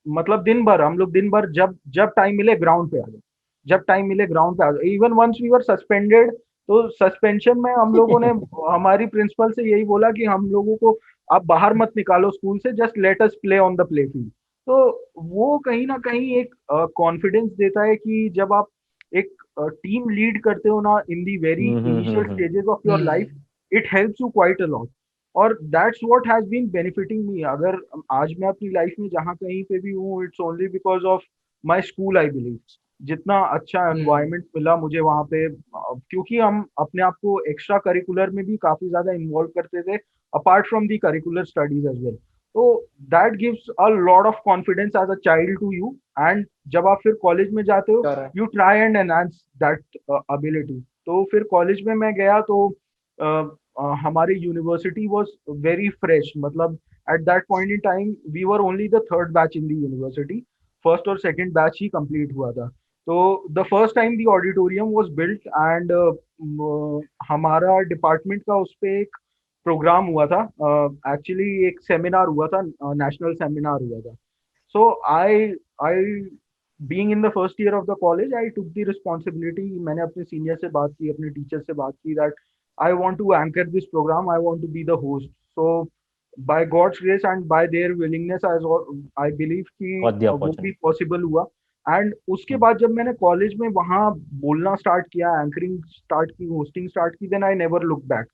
मतलब दिन भर हम लोग, दिन भर जब जब टाइम मिले ग्राउंड पे आ जाओ, जब टाइम मिले ग्राउंड पे आ जाओ। Even once we were suspended, तो सस्पेंशन में हम लोगों ने हमारी प्रिंसिपल से यही बोला कि हम लोगों को आप बाहर मत निकालो स्कूल से, just let us play on the play field. तो वो कहीं ना कहीं एक कॉन्फिडेंस देता है कि जब आप एक टीम लीड करते हो ना in the very initial hmm stages of your life, Hmm. It helps you quite a lot. और that's what has been benefitting me. अगर आज मैं अपनी लाइफ में जहाँ कहीं पे भी हूँ, it's only because of my school I believe. जितना अच्छा Hmm. एनवायरनमेंट मिला मुझे वहाँ पे, क्योंकि हम अपने आप को एक्स्ट्रा करिकुलर में भी काफी ज्यादा इन्वॉल्व करते थे apart from the curricular studies as well. तो that gives a lot of confidence as a child to you, and जब आप फिर कॉलेज में जाते हो, Correct. you try and enhance that ability. तो फिर कॉलेज में मैं गया तो हमारी यूनिवर्सिटी वाज वेरी फ्रेश। मतलब at that point in time we were only the third batch in the university, first और सेकंड बैच ही कंप्लीट हुआ था। तो the first time the auditorium was built and हमारा डिपार्टमेंट का उस पे एक प्रोग्राम हुआ था। एक्चुअली एक सेमिनार हुआ था, नेशनल सेमिनार हुआ था। So I being in the first year of the college, I took the responsibility. मैंने अपने सीनियर से बात की, अपने टीचर से बात की that I want to anchor this programme, I want to be the host. So by god's grace and by their willingness I believe कि got the वो भी opportunity पॉसिबल हुआ। एंड उसके हम्म बाद जब मैंने कॉलेज में वहाँ बोलना स्टार्ट किया, एंकरिंग स्टार्ट की, होस्टिंग स्टार्ट की, then I never look back.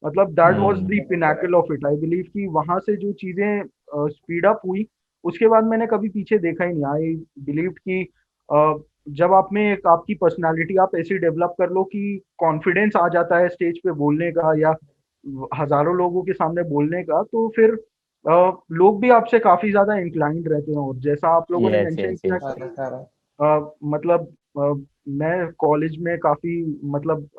मतलब that was the pinnacle of it. I believe कि वहां से जो चीजें स्पीड अप हुई, उसके बाद मैंने कभी पीछे देखा ही नहीं। आई बिलीव कि जब आप में एक आपकी पर्सनालिटी आप ऐसी डेवलप कर लो कि कॉन्फिडेंस आ जाता है स्टेज पे बोलने का या हजारों लोगों के सामने बोलने का, तो फिर लोग भी आपसे काफी ज्यादा इंक्लाइंड रहते हैं। और जैसा आप लोगों ने yes मेंशन yes किया yes कि Correct, correct. मतलब मैं कॉलेज में काफी मतलब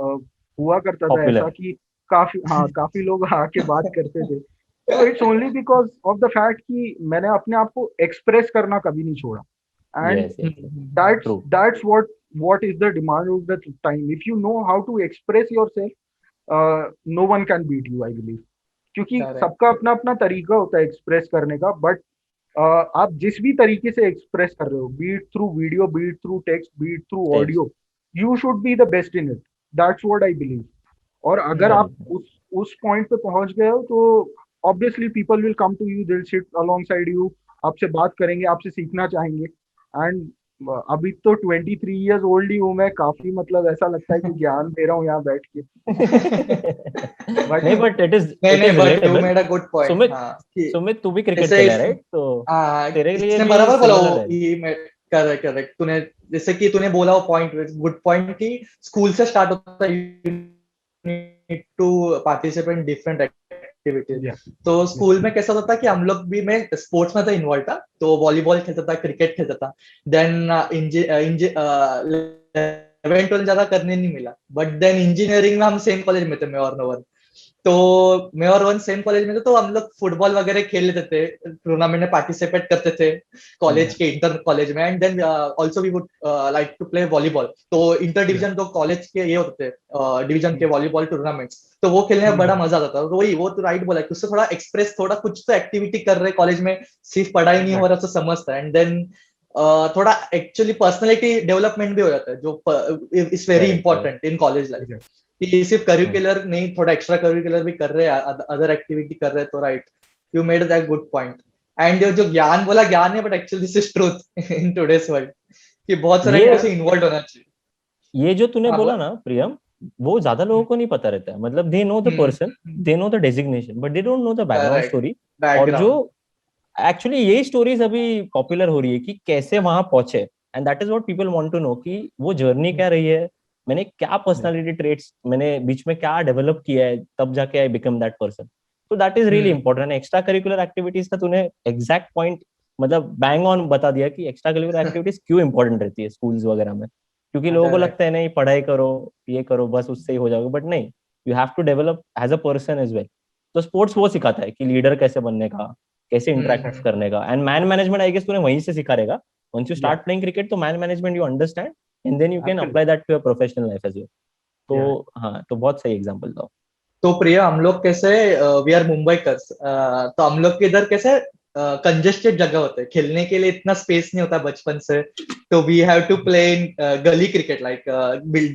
हुआ करता था popular ऐसा कि काफी, हाँ, काफी लोग आके बात करते थे। तो it's only because of the fact कि मैंने अपने आप को एक्सप्रेस करना कभी नहीं छोड़ा। And yes yes yes Hmm. That's true that's what is the demand of the time. If you know how to express yourself, no one can beat you I believe. क्योंकि Correct. सबका अपना अपना तरीका होता है एक्सप्रेस करने का, but आप जिस भी तरीके से एक्सप्रेस कर रहे हो, be it through video, be it through text, be it through text. Audio, you should be the best in it. That's what I believe. और अगर आप करेक्ट। उस पॉइंट पे पहुंच गए हो तो obviously people will come to you, they'll sit alongside you, आपसे बात करेंगे, आपसे सीखना चाहेंगे। एंड अभी तो 23 years ओल्ड ही हूँ मैं, काफी मतलब ऐसा लगता है कि ज्ञान दे रहा हूँ यहाँ बैठ के। बट नहीं, बट इट इज नहीं इट नहीं, is but you relatable. Made a good point. Sumit, हाँ कि सुमित तू भी क्रिकेट जैसे खेला है राइट? तो तेरे लिए इसने भी बराबर बोला सिमिलर वो है। कि मैं करेक्ट करेक्ट तूने जैसे कि तूने बोला वो पॉइंट गुड पॉइंट कि स्कूल से स्टार्ट होता है, you need to participate in different activities. या तो स्कूल में कैसा होता था कि हम लोग भी, मैं स्पोर्ट्स में था इन्वॉल्व था, तो वॉलीबॉल खेलता था, क्रिकेट खेलता था। देन 11 12 ज्यादा करने नहीं मिला, बट देन इंजीनियरिंग में हम सेम कॉलेज में थे, मैं और नवर। तो मैं और वन सेम कॉलेज में थे, तो हम लोग फुटबॉल वगैरह खेल लेते थे, टूर्नामेंट में पार्टिसिपेट करते थे कॉलेज के इंटर कॉलेज में। And then also we would like to play volleyball. तो इंटर डिवीजन तो कॉलेज के ये होते थे, डिवीजन के वॉलीबॉल टूर्नामेंट्स, तो वो खेलने में बड़ा मजा आता था। तो वही वो तो राइट बोला कि उससे थोड़ा एक्सप्रेस, थोड़ा कुछ तो एक्टिविटी कर रहे कॉलेज में, सिर्फ पढ़ाई नहीं हो रहा तो समझता है। एंड देन थोड़ा एक्चुअली पर्सनैलिटी डेवलपमेंट भी हो जाता है, जो is very correct correct. Important in college life. कि सिर्फ करिकुलर नहीं, थोड़ा एक्स्ट्रा करिकुलर भी कर रहे हैं, अदर एक्टिविटी कर रहे हैं, तो right, you made that good point. And जो ज्ञान बोला, ज्ञान है, but actually this is truth in today's world, कि बहुत सारे ये ऐसे इन्वॉल्व होना चाहिए। ये जो तूने हाँ बोला बोल। ना प्रियम, वो ज्यादा लोगों को नहीं पता रहता है। मतलब they know the person, they know the designation, but they don't know the background correct, story. और जो बैकग्राउंड। एक्चुअली यही स्टोरीज अभी पॉपुलर हो रही है कि कैसे वहां पहुंचे। And that is what people want to know कि वो जर्नी क्या रही है, मैंने क्या पर्सनालिटी ट्रेट्स मैंने बीच में क्या डेवलप किया है, तब जाके आई बिकम दैट पर्सन। तो that is really important. Extra curricular activities का तूने एग्जैक्ट पॉइंट मतलब बैंग ऑन बता दिया कि एक्स्ट्रा करिकुलर एक्टिविटीज क्यों इंपॉर्टेंट रहती है स्कूल्स वगैरह में। क्योंकि लोगों को करेक्ट। लगता है नहीं पढ़ाई करो, ये करो, बस उससे ही हो जाओगे, बट नहीं, you have to develop as a person as well. तो स्पोर्ट्स वो सिखाता है कि लीडर कैसे बनने का, कैसे इंटरेक्ट करने का। And man management I guess तूने वहीं से सीखा रहेगा। वंस यू या स्टार्ट प्लेइंग क्रिकेट तो man management you understand, and then you can absolutely apply that to your professional life as well. या तो हाँ, तो बहुत सही एग्जांपल था। तो प्रिया, हम लोग कैसे, वी आर मुंबई कर्स, तो हम लोग के इधर कैसे कंजेस्टेड जगह होते हैं, खेलने के लिए इतना स्पेस नहीं होता बचपन से। तो we have to play in gali cricket, like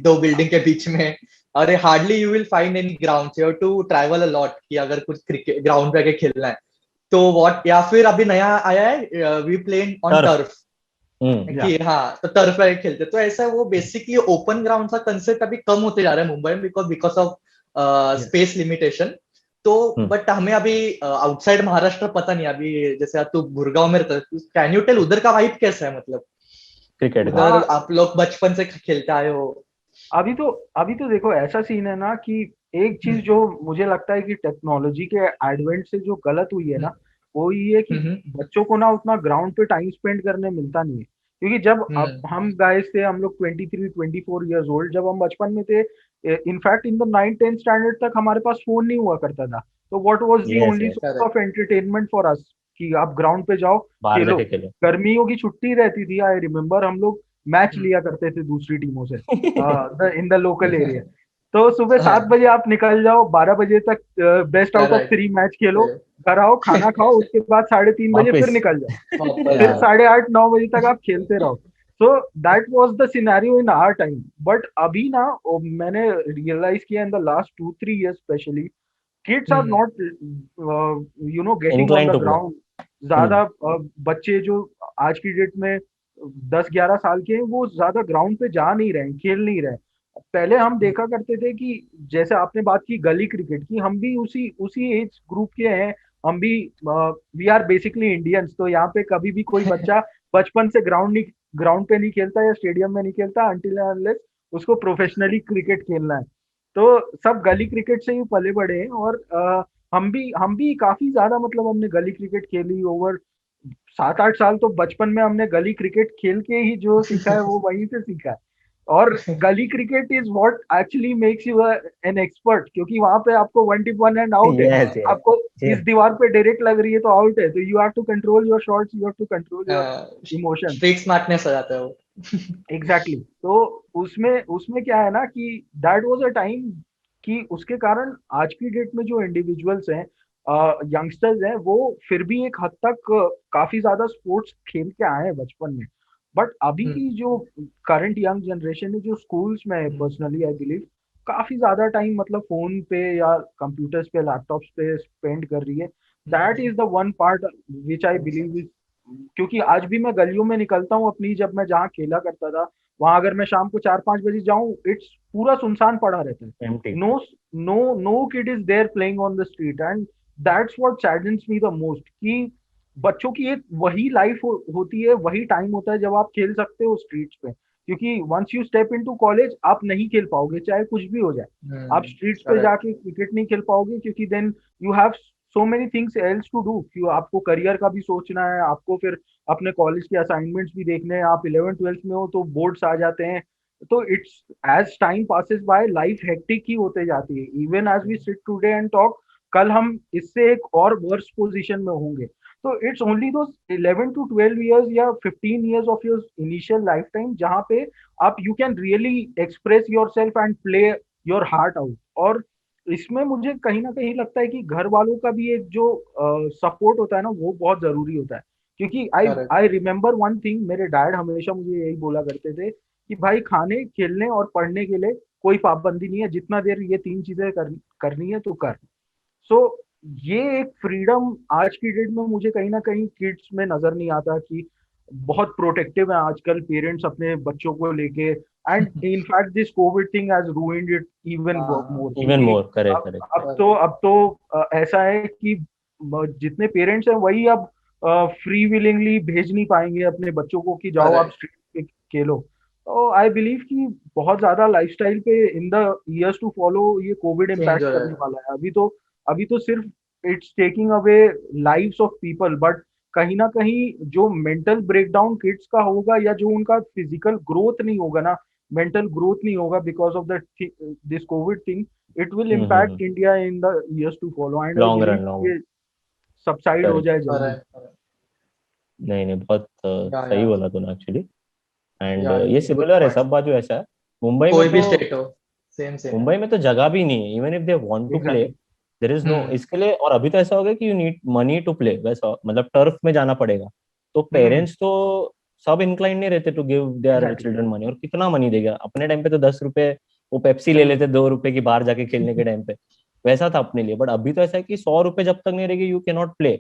दो बिल्डिंग के बीच में। और hardly you will find any ground, you have to travel a lot कि अगर कुछ क्रिकेट ग्राउंड पे आके खेलना है। तो व्हाट, या फिर अभी नया आया है, we play on turf. Turf, hmm. या कि हाँ तो टर्फ पे खेलते। तो ऐसा वो बेसिकली ओपन ग्राउंड का कंसेप्ट अभी कम होते जा रहा है मुंबई में, बिकॉज ऑफ या स्पेस लिमिटेशन। तो हम्म। बट हमें अभी आउटसाइड महाराष्ट्र पता नहीं, अभी जैसे तू गुड़गांव में रहता है, कैन यू टेल उधर का वाइब कैसा है? मतलब क्रिकेट का। उधर हाँ, आप लोग बचपन से खेलते आए हो। अभी तो देखो ऐसा सीन है ना कि एक चीज जो मुझे लगता है कि टेक्नोलॉजी के एडवेंट से जो गलत हुई है ना, वो ये है कि हम्म बच्चों को ना उतना ग्राउंड पे टाइम स्पेंड करने मिलता नहीं है। क्योंकि जब अब हम्म हम गाइस थे, हम लोग 23 24 years ओल्ड, जब हम बचपन में थे, in fact in the 9th 10th standard तक हमारे पास फोन नहीं हुआ करता था। तो what was the yes only yes. Source of correct. Entertainment for us कि आप ग्राउंड पे जाओ, बाहर खेलो। जाके खेलो। गर्मियों की छुट्टी रहती थी, आई रिमेम्बर हम लोग मैच लिया करते थे दूसरी टीमों से इन द लोकल एरिया। तो सुबह 7 बजे आप निकल जाओ, 12 बजे तक best out of correct. 3 match खेलो, घर आओ, खाना खाओ, उसके बाद 3:30 बजे फिर वापिस। निकल जाओ, फिर वापस। 8:30 9 बजे तक आप खेलते रहो। So that was the scenario in our time. But अभी ना मैंने रियलाइज किया in the last 2 3 years specially, kids are hmm not getting on inclined to play. Ground. ज्यादा बच्चे जो आज की डेट में 10 11 साल के हैं, वो ज्यादा ग्राउंड पे जा नहीं रहे हैं, खेल नहीं रहे हैं। पहले हम देखा करते थे कि जैसे आपने बात की गली क्रिकेट की, हम भी उसी उसी एज ग्रुप के हैं। हम भी वी आर बेसिकली इंडियंस। तो यहाँ पे कभी भी कोई बच्चा बचपन से ग्राउंड पे नहीं खेलता या स्टेडियम में नहीं खेलता अनटिल अनलेस उसको प्रोफेशनली क्रिकेट खेलना है। तो सब गली क्रिकेट से ही पले बड़े हैं। और हम भी काफी ज्यादा मतलब हमने गली क्रिकेट खेली ओवर 7 8 साल। तो बचपन में हमने गली क्रिकेट खेल के ही जो सीखा है वो वहीं से सीखा है। और गली cricket is what actually makes you an expert, क्योंकि वहां पे आपको one tip one and out है। Yes yes. आपको इस दीवार पे डायरेक्ट लग रही है तो आउट है, तो you have to control your shots, you have to control your emotions. Street smartness हो जाता है वो। एग्जैक्टली तो उसमें उसमें क्या है ना कि दैट वाज अ टाइम कि उसके कारण आज की डेट में जो इंडिविजुअल्स हैं यंगस्टर्स हैं वो फिर भी एक हद तक काफी ज्यादा स्पोर्ट्स खेल के आए हैं बचपन में। बट अभी की जो करंट यंग जनरेशन है जो स्कूल्स में है, पर्सनली आई बिलीव काफी ज्यादा टाइम मतलब फोन पे या कंप्यूटर्स पे लैपटॉप्स पे स्पेंड कर रही है। That is the one part which I believe is, क्योंकि आज भी मैं गलियों में निकलता हूँ अपनी, जब मैं जहाँ खेला करता था वहां अगर मैं शाम को 4-5 बजे जाऊं इट्स पूरा सुनसान पड़ा रहता है। empty. No no kid is there playing on the street, and that's what saddens me the most कि बच्चों की एक वही लाइफ होती है, वही टाइम होता है जब आप खेल सकते हो स्ट्रीट्स पे, क्योंकि once you step into college आप नहीं खेल पाओगे चाहे कुछ भी हो जाए। आप स्ट्रीट्स पे करेक्ट। जाके क्रिकेट नहीं खेल पाओगे क्योंकि then you have so many things else to do, कि आपको करियर का भी सोचना है, आपको फिर अपने कॉलेज के असाइनमेंट्स भी देखने हैं, आप 11th 12th में हो तो बोर्ड्स आ जाते हैं। तो it's as time passes by life hectic ही होते जाती है। Even as we sit today and talk, कल हम इससे एक और वर्स पोजीशन में होंगे। तो इट्स ओनली दो 11 to 12 years या 15 years of your initial life time जहाँ पे आप you can really express your self and play your heart out. और इसमें मुझे कहीं ना कहीं लगता है कि घर वालों का भी एक जो सपोर्ट होता है ना वो बहुत जरूरी होता है, क्योंकि आई करेक्ट। आई रिमेम्बर वन थिंग, मेरे डैड हमेशा मुझे यही बोला करते थे कि भाई खाने खेलने और पढ़ने के लिए कोई पाबंदी नहीं है, जितना देर ये तीन चीजें करनी है तो कर। सो ये एक फ्रीडम आज की डेट में मुझे कहीं ना कहीं किड्स में नजर नहीं आता, कि बहुत प्रोटेक्टिव है आजकल पेरेंट्स अपने बच्चों को लेके। And in fact this Covid thing has ruined it even हाँ। मोर, Even क्योंकि more, correct, अब correct. अब तो ऐसा है कि जितने पेरेंट्स हैं वही अब फ्री विलिंगली भेज नहीं पाएंगे अपने बच्चों को कि जाओ आप करेक्ट। स्ट्रीट पे खेलो। तो आई बिलीव कि बहुत ज्यादा लाइफस्टाइल पे in the years to follow ये कोविड चेंज इम्पैक्ट हो करने जाएगा। वाला है। अभी तो सिर्फ it's taking away lives of people, but कहीं ना कहीं जो मेंटल ब्रेकडाउन किड्स का होगा या जो उनका फिजिकल ग्रोथ नहीं होगा ना, मेंटल ग्रोथ नहीं होगा because of the this Covid thing, it will Mm-hmm. Impact India in the years to follow. And I Long believe run, long. ये सबसाइड हो Correct. जाए जल्दी। करेक्ट। नहीं नहीं, बहुत सही या बोला तूने एक्चुअली. एंड या ये गुड सिमिलर है पॉइंट। सब बाजू ऐसा है. मुंबई में कोई तो भी स्टेट हो, सेम सेम है। मुंबई में तो जगह भी नहीं है. Even if they want to play, exactly. There is no hmm. इसके लिए. और अभी तो ऐसा हो गया कि you need money to play, वैसा मतलब टर्फ में जाना पड़ेगा. तो हम्म। पेरेंट्स तो सब इंक्लाइन नहीं रहते to give their exactly. Children money. और कितना मनी देगा? अपने टाइम पे तो 10 रुपए वो पेप्सी ले सही। लेते 2 रुपए की बाहर जाके खेलने के टाइम पे. वैसा था अपने लिए. बट अभी तो ऐसा है कि 100 रुपए जब तक नहीं रहेगी you can not play.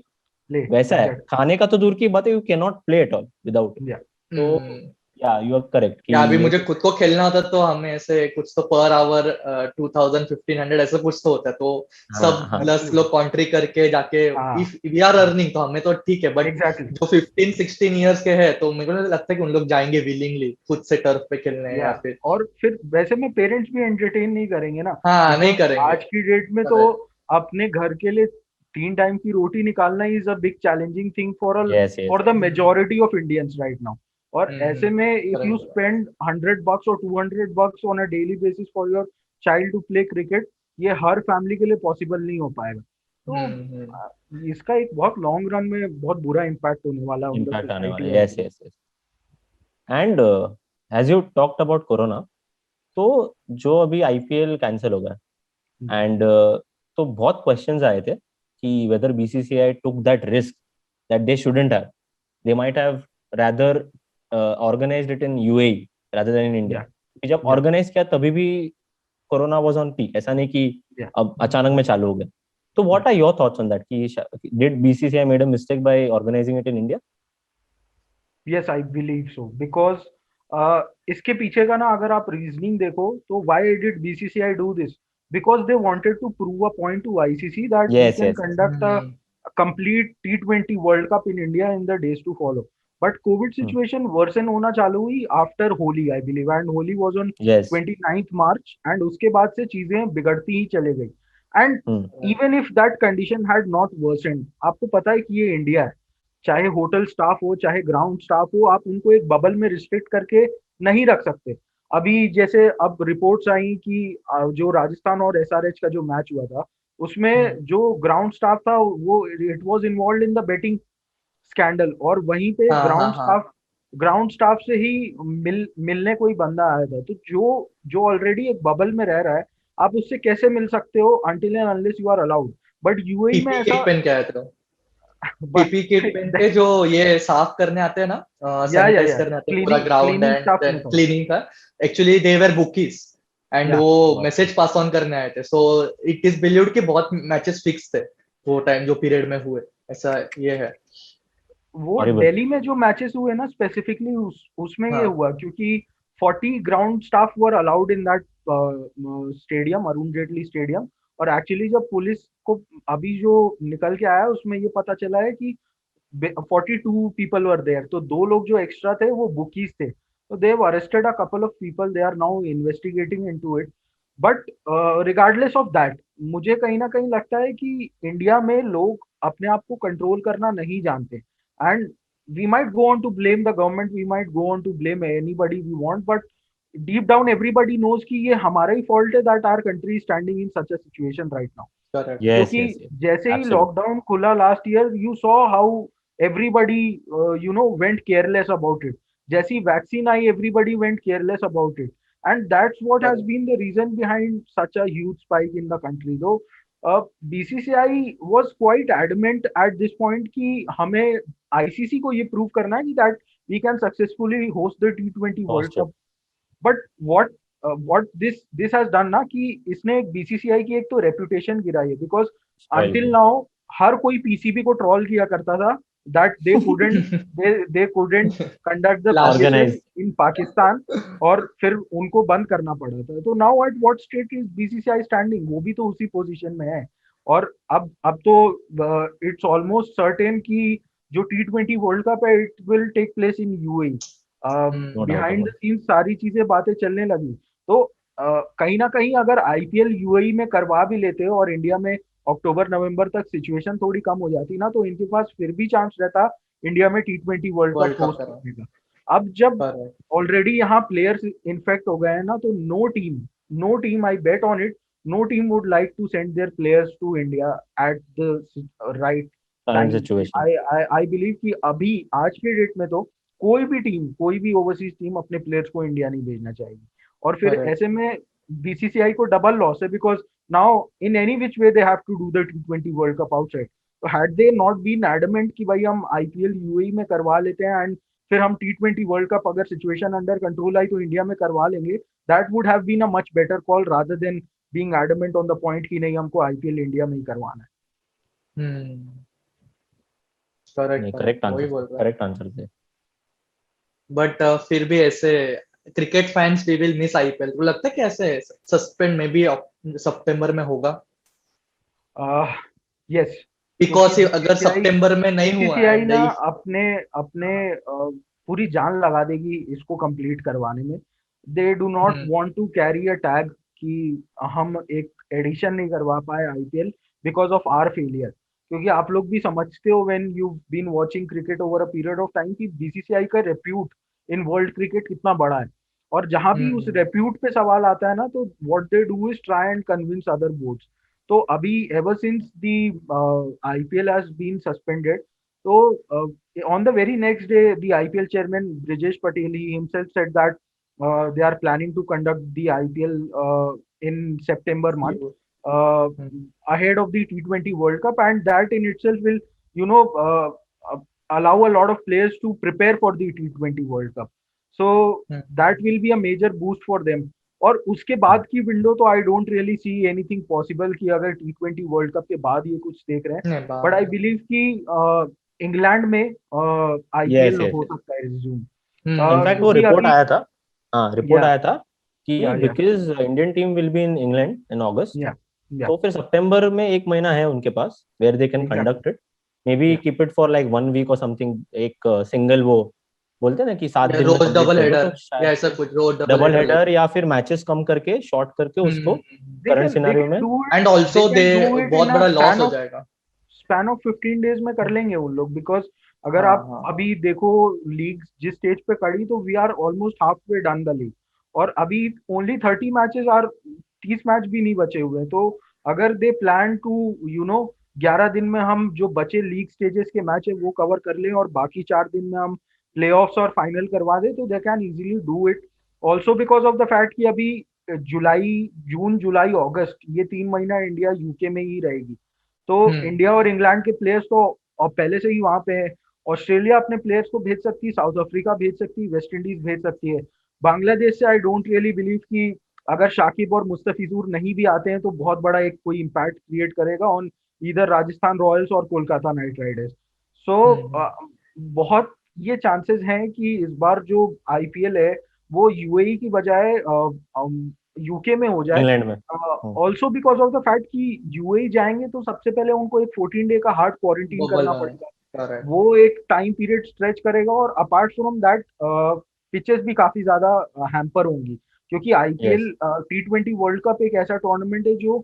Play. वैसा है. एग्जैक्टली। खाने का तो दूर की बात है, you can not play at all without. या तो हम्म। या यू आर करेक्ट कि या अभी ये मुझे खुद को खेलना होता तो हमें ऐसे कुछ तो पर आवर 2000 1500 ऐसा कुछ तो होता है, तो हाँ सब हाँ. Plus absolutely. लोग कॉन्ट्री करके जाके हाँ। इफ वी आर अर्निंग तो हमें तो ठीक है, बट एग्जैक्टली। जो 15 16 ईयर्स के हैं तो मेरे को नहीं लगता कि उन लोग जाएंगे विलिंगली खुद से टर्फ पे खेलने या या फिर। और फिर वैसे में पेरेंट्स भी एंटरटेन नहीं करेंगे ना, हाँ, नहीं बिकॉज करेंगे। आज की डेट में तो करेक्ट। अपने घर के लिए 3 टाइम की रोटी निकालना is a big challenging thing yes yes for the yes. Majority of Indians right now. और ऐसे में इफ यू करेक्ट। स्पेंड $100 और $200 on a daily basis for your child to play cricket, ये हर फैमिली के लिए पॉसिबल नहीं हो पाएगा। तो हम्म। इसका एक बहुत लॉन्ग रन में बहुत बुरा इम्पैक्ट होने वाला है ऑन द इम्पैक्ट आने वाला सोसाइटी है. I yes yes yes. And as you talked about corona, तो जो अभी आईपीएल कैंसिल हो गया बिलीव। एंड तो बहुत क्वेश्चंस आए थे कि whether BCCI took that risk that they shouldn't have. They might have rather organized it in UAE rather than in India. या कि जब या ऑर्गेनाइज किया तभी भी कोरोना वाज ऑन पीक. ऐसा नहीं कि या अब अचानक में चालू हो गया. तो what are your thoughts on that कि did BCCI made a mistake by organising it in India? Yes I believe so because इसके पीछे का ना अगर आप रीजनिंग देखो तो why did BCCI do this, because they wanted to prove a point to ICC that we yes can yes yes. Conduct a complete T20 world cup in India in the days to follow. But Covid situation worsen होना चालू हुई after Holi I believe, and Holi was on yes. 29th March, and उसके बाद से चीजें बिगड़ती ही चले गई। And even if that condition had not worsened, आपको पता है कि ये इंडिया है, चाहे होटल स्टाफ हो चाहे ग्राउंड स्टाफ हो, आप उनको एक बबल में रिस्ट्रिक्ट करके नहीं रख सकते। अभी जैसे अब रिपोर्ट्स आई कि जो राजस्थान और एसआरएच का जो मैच हुआ था उसमें जो ग्राउंड स्टाफ था वो it was involve in the betting scandal, और वहीं पे हाँ हाँ हाँ। ग्राउंड स्टाफ से ही मिलने कोई बंदा आया था। तो जो ऑलरेडी एक बबल में रह रहा है आप उससे कैसे मिल सकते हो until and unless you are allowed. But UAE में पीपी ऐसा किट पहन के आए थे, बस पीपी किट पहन के जो ये साफ करने आते हैं ना, सैनिटाइज या करने आते हैं पूरा cleaning ground cleaning and staff में देन था। क्लीनिंग का, actually they were bookies and या वो मैसेज पास ऑन करने आए थे। सो इट इज बिलीव्ड कि बहुत मैचेस फिक्स थे वो टाइम जो पीरियड में हुए, ऐसा ये है। वो हॉरिबल। दिल्ली में जो मैचेस हुए ना स्पेसिफिकली उसमें ये हाँ हुआ क्योंकि 40 ground staff were allowed in that stadium, Arun Jaitley stadium. और एक्चुअली जब पुलिस को अभी जो निकल के आया उसमें ये पता चला है कि 42 पीपल वर देयर, तो 2 लोग जो एक्स्ट्रा थे वो बुकीज थे। तो they have arrested a couple of people, they are now investigating into it. But regardless of that मुझे कहीं ना कहीं लगता है कि इंडिया में लोग अपने आप को कंट्रोल करना नहीं जानते। And we might go on to blame the government, we might go on to blame anybody we want, but deep down everybody knows कि ये हमारा ही fault है that our country is standing in such a situation right now। Correct. Yes, क्योंकि yes, yes. जैसे ही Absolutely. Lockdown खुला last year, you saw how everybody went careless about it. जैसी vaccine आई everybody went careless about it, and that's what has been the reason behind such a huge spike in the country. Though BCCI was quite adamant at this point कि हमें ICC को ये prove करना है कि that we can successfully host the T20 world Positive. Cup. But what this has done ना कि इसने बीसीसीआई की एक तो रेपुटेशन गिराई है, बिकॉज Spoil अंटिल किया. नाउ हर कोई पीसीबी को ट्रॉल किया करता था that they couldn't conduct the last PCB Organize. इन पाकिस्तान, और फिर उनको बंद करना पड़ा था। तो now at what state is BCCI standing, वो भी तो उसी पोजीशन में है। और अब तो इट्स ऑलमोस्ट सर्टेन कि जो T20 वर्ल्ड कप है it will take place in UAE. No doubt behind the about it. Scene सारी चीजें बातें चलने लगी। तो कहीं ना कहीं अगर आईपीएल यूएई में करवा भी लेते और इंडिया में अक्टूबर नवंबर तक सिचुएशन थोड़ी कम हो जाती ना, तो इनके पास फिर भी चांस रहता इंडिया में T20 world world cup cup host करा। करने का। अब जब करेक्ट। ऑलरेडी यहाँ प्लेयर्स इन्फेक्ट हो गए हैं ना, तो no team I bet on it, no team would like to send their players to India at the right Current time. situation. I believe कि अभी आज के डेट में तो कोई भी टीम, कोई भी ओवरसीज टीम अपने प्लेयर्स को इंडिया नहीं भेजना चाहेगी। और फिर करेक्ट। ऐसे में बीसीसीआई को डबल लॉस है, because now in any which way they have to do the T20 world cup outside. तो had they not been adamant कि भाई हम आईपीएल यूएई में करवा लेते हैं एंड फिर हम T20 वर्ल्ड कप अगर सिचुएशन अंडर कंट्रोल आई तो इंडिया में करवा लेंगे, that would have been a much better call rather than being adamant on the point कि नहीं हमको आईपीएल इंडिया में ही करवाना है। करेक्ट नहीं, करेक्ट, करेक्ट वही आंसर, बोल रहा है। करेक्ट आंसर थे. बट फिर भी ऐसे cricket fans we will miss IPL, वो लगता है कि ऐसे सस्पेंड में भी सितंबर में होगा, यस, बिकॉज क्योंकि अगर सितंबर में नहीं हुआ बीसीसीआई एंड ना इफ अपने अपने पूरी जान लगा देगी इसको कंप्लीट करवाने में। They do not want to carry a tag कि हम एक एडिशन नहीं करवा पाए IPL because of our failure. क्योंकि आप लोग भी समझते हो when you been watching cricket over a period of time कि बीसीसीआई का रेप्यूट इन वर्ल्ड क्रिकेट कितना बड़ा है। और जहां भी उस रेप्यूट पे सवाल आता है ना, तो what they do is try and convince other boards. तो अभी ever since the IPL has been suspended, तो on the very next day the IPL chairman Brijesh Patel, he himself said that they are planning to conduct the IPL in September month, uh, ahead of the T20 World Cup, and that in itself will you know uh, uh, allow a lot of players to prepare for the T20 World Cup, so that will be a major boost for them। और उसके बाद की window तो I don't really see anything possible कि अगर T20 world cup के बाद ये कुछ देख रहे हैं। बट आई बिलीव कि इंग्लैंड में Yes, आईपीएल yes, हो yes. सकता है रिज्यूम। इनफैक्ट वो क्योंकि रिपोर्ट अभी आया था. हाँ, रिपोर्ट या आया था कि या because Indian team will be in England in August, या या तो फिर सितंबर में एक महीना है उनके पास where they can exactly conduct it. Maybe या keep it for like 1 week और समथिंग. एक सिंगल वो बोलते हैं ना कि 7 दिन में रोज कंप्लीट डबल कर लो, हेडर तो शायद या ऐसा से कुछ, रोज डबल डबल हेडर हेडर लेके। या फिर मैचेस कम करके शॉर्ट करके उसको करंट दे सिनेरियो कैन में. Do and it, they also they can do it बहुत इन अ बड़ा लॉस हो जाएगा। स्पैन ऑफ 15 डेज में कर लेंगे उन लोग। बिकॉज अगर हाँ आप हाँ। अभी देखो लीग जिस स्टेज पे खड़ी, तो we are almost half way done the league, और अभी ओनली 30 मैचेस आर, 30 मैच भी नहीं बचे हुए हैं। तो अगर दे प्लान टू 11 दिन में हम जो बचे लीग स्टेजेस के मैच है वो कवर कर लें और बाकी 4 दिन में हम प्लेऑफ्स और फाइनल करवा दे, तो they can easily do it. Also because of the fact कि अभी जुलाई, जून जुलाई अगस्त ये 3 महीना इंडिया यूके में ही रहेगी। तो इंडिया और इंग्लैंड के प्लेयर्स तो पहले से ही वहां पे है। ऑस्ट्रेलिया अपने प्लेयर्स को भेज सकती है, साउथ अफ्रीका भेज सकती है, वेस्ट इंडीज भेज सकती है। बांग्लादेश से आई डोंट रियली बिलीव कि अगर शाकिब और मुस्तफिजुर नहीं भी आते हैं तो बहुत बड़ा एक कोई इम्पैक्ट क्रिएट करेगा ऑन इधर राजस्थान रॉयल्स और कोलकाता नाइट राइडर्स। सो बहुत ये चांसेस हैं कि इस बार जो आईपीएल है वो यूएई की बजाय यूके में हो जाए। इंग्लैंड में। Also because of the fact कि यूएई जाएंगे तो सबसे पहले उनको एक 14 डे का हार्ड क्वारंटीन वो करना बोलना है पड़ेगा। करेक्ट। वो एक टाइम पीरियड स्ट्रेच करेगा और अपार्ट फ्रॉम दैट पिचेस भी काफी ज्यादा हैम्पर होंगी, क्योंकि yes. IPL T20 world cup एक ऐसा टूर्नामेंट है जो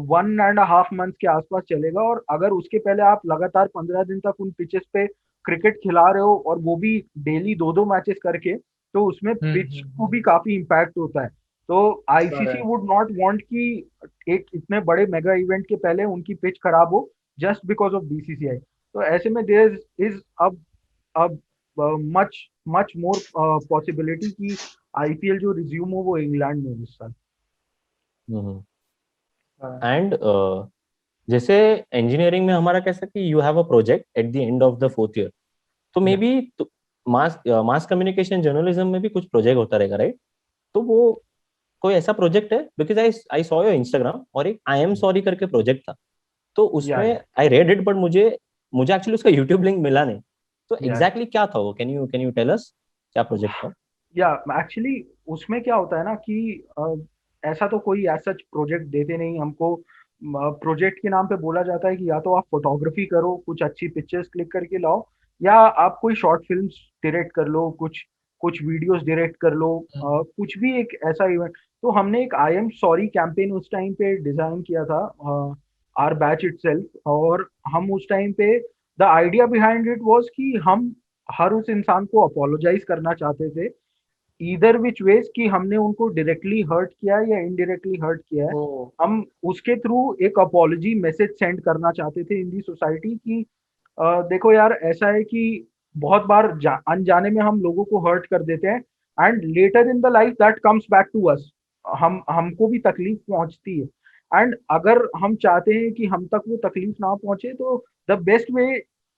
1.5 मंथ के आसपास चलेगा, और अगर उसके पहले आप लगातार 15 दिन तक उन पिचेस पे क्रिकेट खिला रहे हो और वो भी डेली 2-2 मैचेस करके, तो उसमें पिच को भी काफी इम्पैक्ट होता है। तो ICC correct. Would not want कि एक इतने बड़े मेगा इवेंट के पहले उनकी पिच खराब हो जस्ट बिकॉज ऑफ बीसीसीआई। तो ऐसे में देयर इज अब अब मच मच मोर पॉसिबिलिटी कि आईपीएल जो रिज्यूम हो वो इंग्लैंड में हो इस साल। एंड जैसे इंजीनियरिंग में हमारा कैसा कि you have a project at the end of the fourth year, तो maybe mass mass communication journalism में भी कुछ प्रोजेक्ट होता रहेगा, राइट? तो वो कोई ऐसा प्रोजेक्ट है? Because I I saw your Instagram और एक आई एम सॉरी करके प्रोजेक्ट था, तो या उसमें आई रेड इट, बट मुझे मुझे एक्चुअली उसका यूट्यूब लिंक मिला नहीं। तो या एग्जैक्टली क्या था वो? कैन यू टेल अस क्या प्रोजेक्ट था? या एक्चुअली उसमें क्या होता है ना कि ऐसा तो कोई ऐसा प्रोजेक्ट देते नहीं हमको। प्रोजेक्ट के नाम पे बोला जाता है कि या तो आप फोटोग्राफी करो, कुछ अच्छी पिक्चर्स क्लिक करके लाओ, या आप कोई शॉर्ट फिल्म्स डायरेक्ट कर लो, कुछ कुछ वीडियोस डायरेक्ट कर लो, कुछ भी एक ऐसा इवेंट। तो हमने एक आई एम सॉरी कैंपेन उस टाइम पे डिजाइन किया था, आर बैच इटसेल्फ। और हम उस टाइम पे the idea behind it was कि हम हर उस इंसान को अपोलोजाइज करना चाहते थे, ईदर विच वेज, कि हमने उनको डायरेक्टली हर्ट किया है या इनडायरेक्टली हर्ट किया है। ओ हम उसके थ्रू एक अपॉलजी मैसेज सेंड करना चाहते थे इन दी सोसाइटी कि देखो यार, ऐसा है कि बहुत बार अनजाने में हम लोगों को हर्ट कर देते हैं, and later in the life that comes back to us. हमको भी तकलीफ पहुंचती है, एंड अगर हम चाहते हैं कि हम तक वो तकलीफ ना पहुंचे तो the best way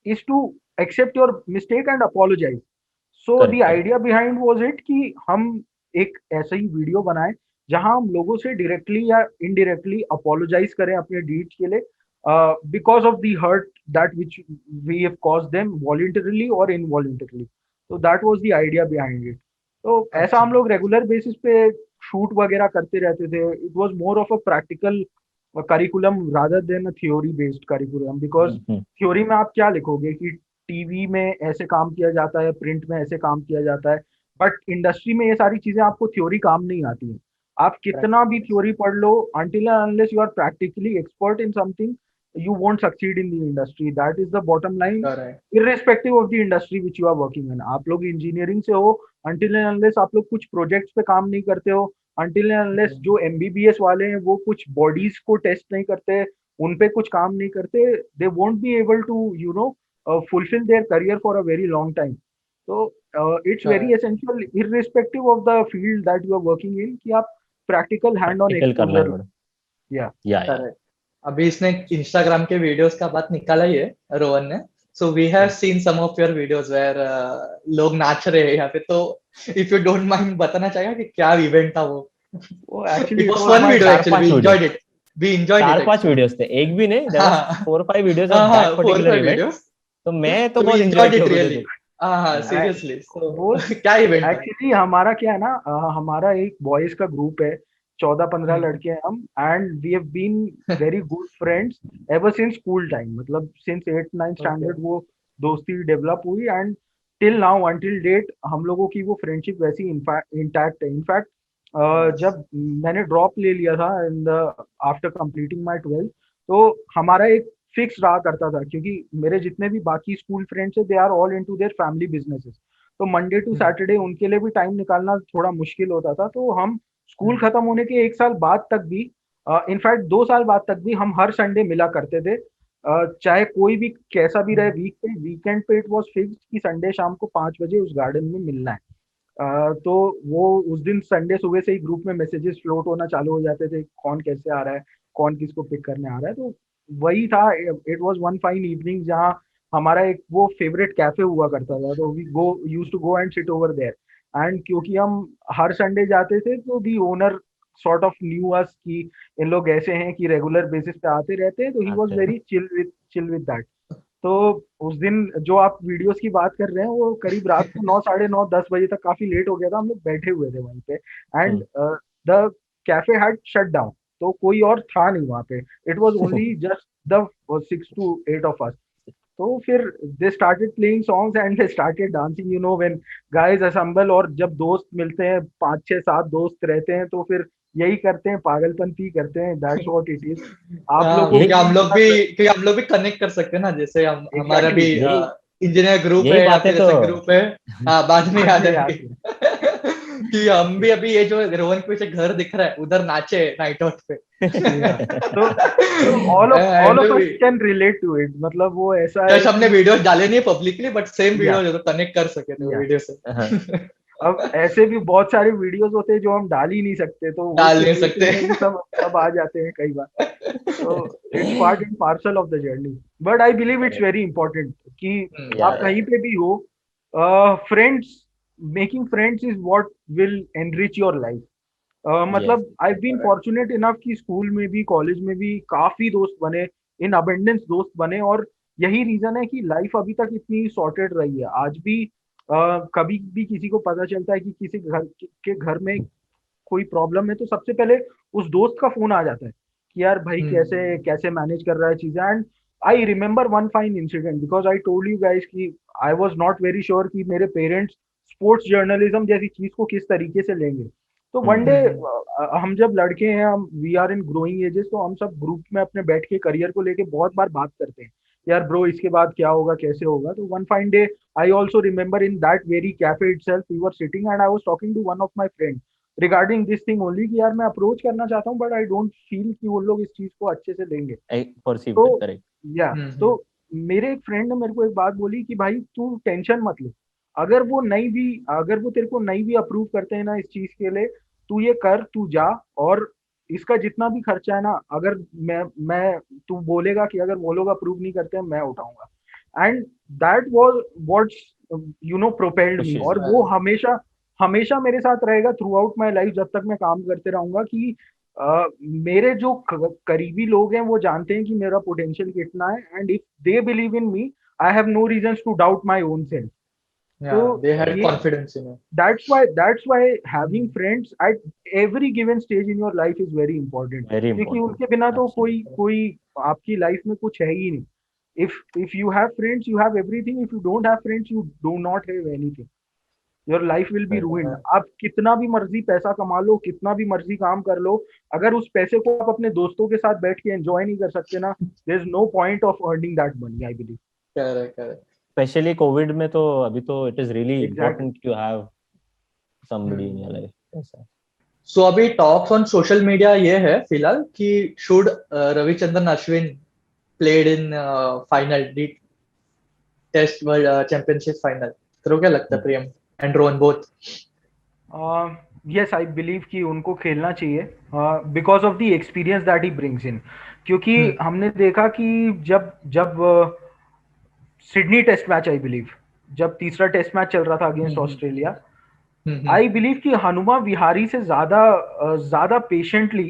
is to accept your mistake and apologise. So the correct, correct. Idea behind was it कि हम एक ऐसा ही वीडियो बनाएं जहां हम लोगों से डायरेक्टली या इनडायरेक्टली अपोलोजाइज करें अपने डीड्स के लिए, because of the hurt that which we have caused them voluntarily और इनवॉलंटरली। तो that was the idea behind it. तो ऐसा अच्छा। हम लोग रेगुलर बेसिस पे शूट वगैरह करते रहते थे। It was more of a practical curriculum rather than a theory based curriculum, because theory में आप क्या लिखोगे कि टीवी में ऐसे काम किया जाता है, प्रिंट में ऐसे काम किया जाता है, बट इंडस्ट्री में ये सारी चीजें आपको थ्योरी काम नहीं आती है। आप कितना भी थ्योरी पढ़ लो, until and unless you are practically expert in something, you won't succeed in the industry. That is the bottom line, correct. irrespective of the industry which you are working in. आप लोग engineering से हो, until and unless आप लोग कुछ projects पे काम नहीं करते हो, until and unless जो एमबीबीएस वाले हैं वो कुछ बॉडीज को टेस्ट नहीं करते, उन पे कुछ काम नहीं करते, they won't be able to fulfill their career for a very long time. So it's very correct. essential irrespective of the field that you are working in कि आप प्रैक्टिकल हैंड ऑन प्रैक्टिकल करना है exposure. बड़ा। या या correct. अभी इसने Instagram के वीडियोस का बात निकाला ही है रोहन ने। So we have seen some of your videos where लोग नाच रहे हैं यहाँ पे, तो इफ यू डोंट माइंड बताना चाहेगा कि क्या इवेंट था वो? वो actually it it was was fun my video चार एक्चुअली, पांच we video enjoyed it. We enjoyed it चार पांच एक्चुअली। वीडियोस थे, एक भी नहीं, देयर वाज हाँ 4 or 5 वीडियोस ऑफ हाँ दैट 4 पर्टिकुलर 5 इवेंट। वीडियोस। तो मैं तो तो वी बहुत एंजॉय एंजॉयड किया इट मुझे रियली। तो। हाँ हाँ हाँ। सीरियसली। सो वो क्या इवेंट था? एक्चुअली हमारा क्या है ना, हमारा एक बॉयज का ग्रुप है, 14-15 हम्म। लड़के हैं हम, and we have been very good friends ever since school time. मतलब since 8th 9th okay. Standard वो दोस्ती डेवलप हुई, and till now until date हम लोगों की वो फ्रेंडशिप वैसी इंटैक्ट है। In fact nice. जब मैंने ड्रॉप ले लिया था in the after completing my 12th, तो हमारा एक फिक्स रहा करता था, क्योंकि मेरे जितने भी बाकी स्कूल फ्रेंड्स है they are all into their family businesses. तो मंडे टू सैटरडे उनके लिए भी टाइम निकालना थोड़ा मुश्किल होता था। तो हम स्कूल खत्म होने के 1 साल बाद तक भी, इनफैक्ट 2 साल बाद तक भी, हम हर संडे मिला करते थे। चाहे कोई भी कैसा भी रहे, वीक पे वीकेंड पे इट वाज फिक्स्ड कि संडे शाम को 5 बजे उस गार्डन में मिलना है। तो वो उस दिन संडे सुबह से ही ग्रुप में मैसेजेस फ्लोट होना चालू हो जाते थे, कौन कैसे आ रहा है, कौन किसको पिक करने आ रहा है। तो वही था, it was one fine evening जहाँ हमारा एक वो फेवरेट कैफे हुआ करता था, तो we go used to go and sit over there. And क्योंकि हम हर संडे जाते थे, तो the owner sort of knew us कि इन लोग ऐसे हैं कि रेगुलर बेसिस पे आते रहते हैं, तो ही वाज आते हैं। Very chill with that. तो उस दिन जो आप वीडियोस की बात कर रहे हैं, वो करीब रात को 9, साढ़े 9, 10 बजे तक काफी लेट हो गया था, हम लोग बैठे हुए थे वहीं पे। And hmm. The cafe had shut down, तो कोई और था नहीं वहाँ पे। It was only just the 6 to 8 of us. तो फिर they started playing songs and they started dancing, you know, when guys assemble, और जब दोस्त मिलते हैं, 5, 6, 7 दोस्त रहते हैं, तो फिर यही करते हैं, पागलपंती करते हैं, दैट्स व्हाट इट इज। आप हाँ, लोगों यही को भी पता चल। क्योंकि हम लोग भी कनेक्ट कर सकते हैं ना, जैसे हम हमारा एग्जैक्टली, भी यही इंजीनियर ग्रुप यही है या बातें फिर तो। ऐसा ग्रुप है। हाँ, बाद में बाद याद में आएंगे। याद है। कि हम भी अभी ये जो रोहन के पीछे घर दिख रहा है उधर नाचे नाइट आउट पे। Yeah. तो ऑल हम ऑफ लोग अस भी कैन रिलेट टू इट, मतलब वो ऐसा जस्ट है हमने कि वीडियोस डाले नहीं है पब्लिकली, बट सेम या वीडियो जो कनेक्ट कर सके थे वो या वीडियो से। हाँ, अब ऐसे भी बहुत सारे वीडियोस होते हैं जो हम डाल ही नहीं सकते, तो वो डाल नहीं सिचुएशन सकते। में भी सब सब आ जाते हैं कई बार। तो it's part and parcel of the journey, but I believe it's correct. Very important कि या आप कहीं पे भी हो, friends, making friends is what will enrich your life. Yes, मतलब आई बीन फॉर्चुनेट इनफ कि स्कूल में भी, कॉलेज में भी काफी दोस्त बने, इन अबेंडेंस दोस्त बने, और यही रीजन है कि लाइफ अभी तक इतनी सॉर्टेड रही है। आज भी कभी भी किसी को पता चलता है कि किसी के घर में कोई प्रॉब्लम है, तो सबसे पहले उस दोस्त का फोन आ जाता है कि यार भाई कैसे हम्म। कैसे मैनेज कर रहा है चीजें। And I remember one fine incident, because I told you guys कि I was not very sure कि मेरे पेरेंट्स स्पोर्ट्स जर्नलिज्म जैसी चीज को किस तरीके से लेंगे। तो वन डे हम्म। हम जब लड़के हैं, हम we are in growing ages, तो हम सब ग्रुप में अपने बैठ के करियर को लेके बहुत बार बात करते हैं, यार ब्रो इसके बाद क्या होगा, कैसे होगा। तो one fine day I also remember in that very cafe itself, we were sitting and I was talking to one of my friends regarding this thing only कि यार मैं अप्रोच करना चाहता हूँ, बट आई डोंट फील कि वो लोग इस चीज को अच्छे से लेंगे। आई तो परसीव्ड करेक्ट। या तो हम्म। मेरे एक फ्रेंड ने मेरे को एक बात बोली कि भाई तू टेंशन मत ले, अगर वो नहीं भी, अगर वो तेरे को नहीं भी अप्रूव करते हैं ना इस चीज के लिए, तू ये कर, तू जा, और इसका जितना भी खर्चा है ना, अगर मैं तू बोलेगा कि अगर वो लोग अप्रूव नहीं करते हैं, मैं उठाऊंगा। And that was what's propelled me, pushes और यू। वो हमेशा हमेशा मेरे साथ रहेगा थ्रू आउट माई लाइफ, जब तक मैं काम करते रहूंगा कि मेरे जो करीबी लोग हैं वो जानते हैं कि मेरा पोटेंशियल कितना है, and if they believe in me, I have no reasons to doubt my own self. तो Yeah, they had ये confidence in it. that's why having hmm. friends at every given stage in your life is very important, very क्योंकि important. उनके बिना तो कोई absolutely. कोई आपकी life में कुछ है ही नहीं। if you have friends you have everything, if you don't have friends you do not have anything, your life will be ruined. आप कितना भी मर्जी पैसा कमा लो, कितना भी मर्जी काम कर लो, अगर उस पैसे को आप अपने दोस्तों के साथ बैठ के एंजॉय नहीं कर सकते ना, there is no point of earning that money, I believe. Correct, correct. Specially COVID में तो अभी तो it is really exactly. Important to have somebody in your hmm. life ऐसा। सो अभी टॉक्स ऑन सोशल मीडिया ये है फिलहाल कि should Ravichandran Ashwin played in final the test world championship final. तेरे को क्या लगता है Priyam and Rohan both? Yes, I believe कि उनको खेलना चाहिए, because of the experience that he brings in. क्योंकि हम्म। हमने देखा कि जब जब Sydney test match, I believe जब तीसरा टेस्ट मैच चल रहा था against hmm. Australia, hmm. I believe कि हनुमा विहारी से ज्यादा पेशेंटली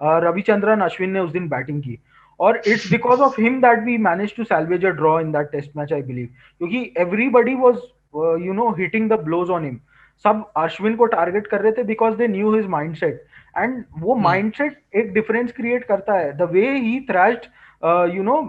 रविचंद्रन अश्विन ने उस दिन बैटिंग की, और it's because of him that we manage to salvage a draw in that test match, I believe. क्योंकि everybody was hitting the blows on him, सब अश्विन को टारगेट कर रहे थे because they knew his mindset. And वो hmm. Mindset एक difference create करता है, the way he thrashed you know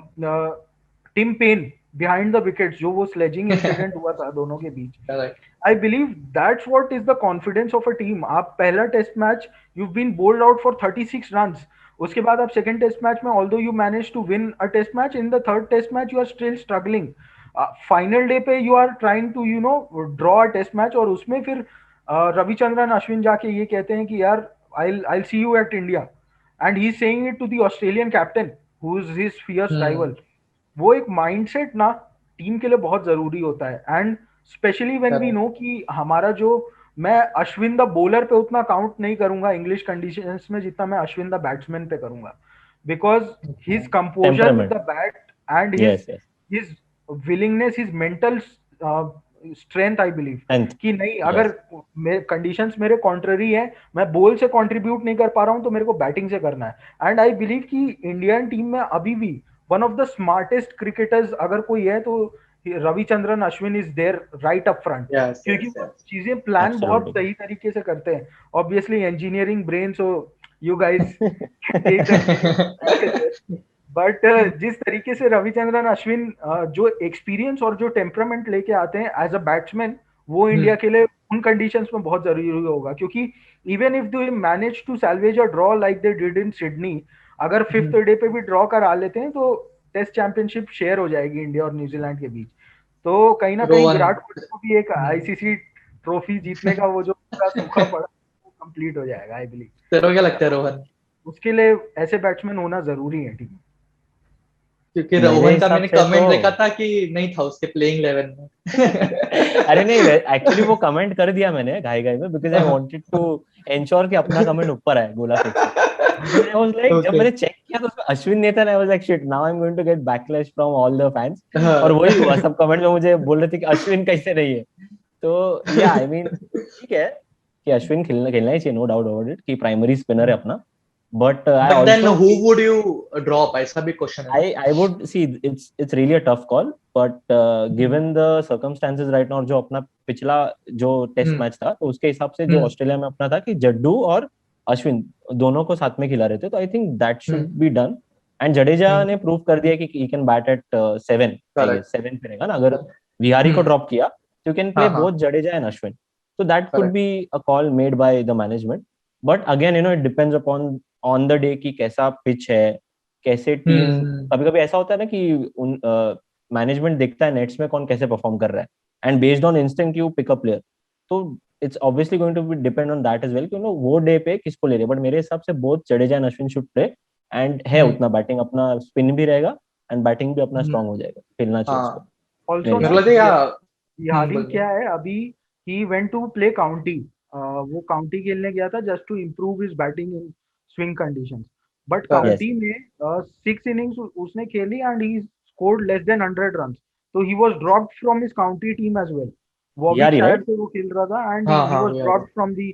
Tim Paine behind the wickets, जो वो स्लेजिंग इंसिडेंट हुआ था दोनों के बीच। Correct. I believe that's what is the confidence of a team. आप पहला test match you've been bowled out for 36 runs, उसके बाद आप सेकंड टेस्ट मैच में although you managed to win a test match, in the third test match you are still struggling. Final day पे you are trying to draw a test match, और उसमें फिर रविचंद्रन अश्विन जाके ये कहते हैं कि यार I'll see you at India, and he's saying it to the Australian captain who is his fierce rival. हम्म। वो एक माइंडसेट ना टीम के लिए बहुत जरूरी होता है। And specially when we correct. No कि हमारा जो, मैं अश्विन द बॉलर पे उतना काउंट नहीं करूंगा इंग्लिश कंडीशंस में जितना मैं अश्विन द बैट्समैन पे करूंगा, because his composure with Temperament. the bat and Yes, yes. his willingness, his mental strength, I believe And कि नहीं, yes, अगर कंडीशंस मेरे कॉन्ट्ररी है, मैं बॉल से कंट्रीब्यूट नहीं कर पा रहा हूँ, तो मेरे को बैटिंग से करना है। एंड आई बिलीव कि इंडियन टीम में अभी भी one of the smartest cricketers अगर कोई है तो Ravichandran Ashwin is there right up front, Yes, क्योंकि yes, वो yes. चीजें प्लान बहुत absolutely. सही तरीके से करते हैं। Obviously engineering brain, so you guys take that, but जिस तरीके से रविचंद्रन अश्विन जो एक्सपीरियंस और जो टेम्परामेंट लेके आते हैं एज अ बैट्समैन, वो इंडिया के लिए उन कंडीशंस में बहुत जरूरी होगा, क्योंकि even if they manage to salvage a draw like they did in Sydney, अगर फिफ्थ डे पे भी ड्रॉ करा लेते हैं तो टेस्ट चैंपियनशिप शेयर हो जाएगी इंडिया और न्यूजीलैंड के बीच। तो कहीं ना कहीं रोहन. विराट कोहली को भी एक आईसीसी ट्रॉफी जीतने का वो जो पूरा सूखा पड़ा वो कंप्लीट हो जाएगा, आई बिलीव। तेरे को क्या लगता है रोहन? उसके लिए ऐसे बैट्समैन होना जरूरी है टीम में। क्योंकि मेरे रोहन का हिसाब मैंने से कमेंट तो देखा था कि नहीं था उसके प्लेइंग 11 में. अरे नहीं, एक्चुअली वो कमेंट कर दिया मैंने घाई घाई में, because I wanted to ensure कि अपना कमेंट ऊपर आए गोला फेंक के। Then I was like, जब Okay. मैंने चेक किया तो उसमें अश्विन नहीं था, I was like shit, now I am going to get backlash from all the fans. और वही हुआ, सब कमेंट में मुझे बोल रहे थे कि अश्विन कैसे नहीं है। तो या आई मीन ठीक है कि अश्विन खेलना खेलना ही चाहिए, नो डाउट अबाउट इट, कि प्राइमरी स्पिनर है अपना। But I But then also who would you drop? ऐसा भी क्वेश्चन है. I would see it's really a tough call, but given the circumstances right now, जो अपना पिछला जो टेस्ट मैच था, तो उसके हिसाब से जो ऑस्ट्रेलिया में अपना था कि जड्डू और अश्विन दोनों को साथ में खिला रहे थे, तो I think that should be done. And Jadeja ने प्रूव कर दिया कि he can bat at 7, I guess 7 पे रहेगा ना, अगर विहारी को ड्रॉप किया तो you can play both Jadeja and Ashwin, so that could be a call made by the management, but again it depends upon on the day कि कैसा पिच है, कैसे टीम। कभी कभी ऐसा होता है ना कि मैनेजमेंट देखता है नेट्स में कौन कैसे परफॉर्म कर रहा है, and based on instinct you pick a player, तो it's obviously going to be depend on that as well, कि वो डे पे किसको ले रहे। बट मेरे हिसाब से both Jadeja and Ashwin should play, and है उतना बैटिंग, अपना स्पिन भी रहेगा एंड बैटिंग भी अपना स्ट्रांग हो जाएगा, खेलना चाहिए उसको। ऑल्सो मेरे ना हिसाब से। बिहारी क्या है अभी, he went to play county, वो काउंटी खेलने गया था just to improve his batting in swing conditions, but Yes. County में 6 इनिंग्स उसने खेली and he scored less than 100 run, तो he was dropped from his county team as well. Warwick Vihari शायद right, से वो खेल रहा था and he was dropped from the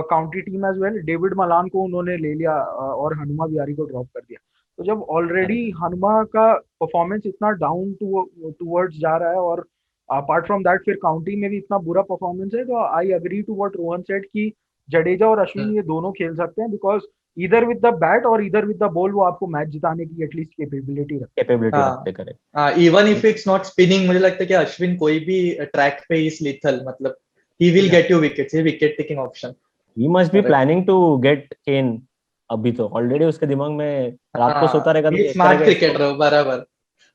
county team as well. David Malan को उन्होंने ले लिया और हनुमा विहारी को ड्रॉप कर दिया। तो जब ऑलरेडी हनुमा का परफॉर्मेंस इतना डाउन टूवर्ड्स जा रहा है और अपार्ट फ्रॉम दैट फिर काउंटी में भी इतना बुरा परफॉर्मेंस है, तो I agree to what Rohan said कि जडेजा और अश्विन ये दोनों खेल सकते हैं, बिकॉज इधर विद द बैट और इधर विद द बॉल वो आपको मैच जिताने की एटलीस्ट कैपेबिलिटी रखते करें। Even if it's not spinning, मुझे लगता है कि अश्विन कोई भी ट्रैक पे इज लीथल, मतलब he will get you wickets, he wicket taking option. He must be planning to get Kane, अभी तो ऑलरेडी उसके दिमाग में रात को सोता रहेगा तो स्मार्ट क्रिकेटर हो, बराबर।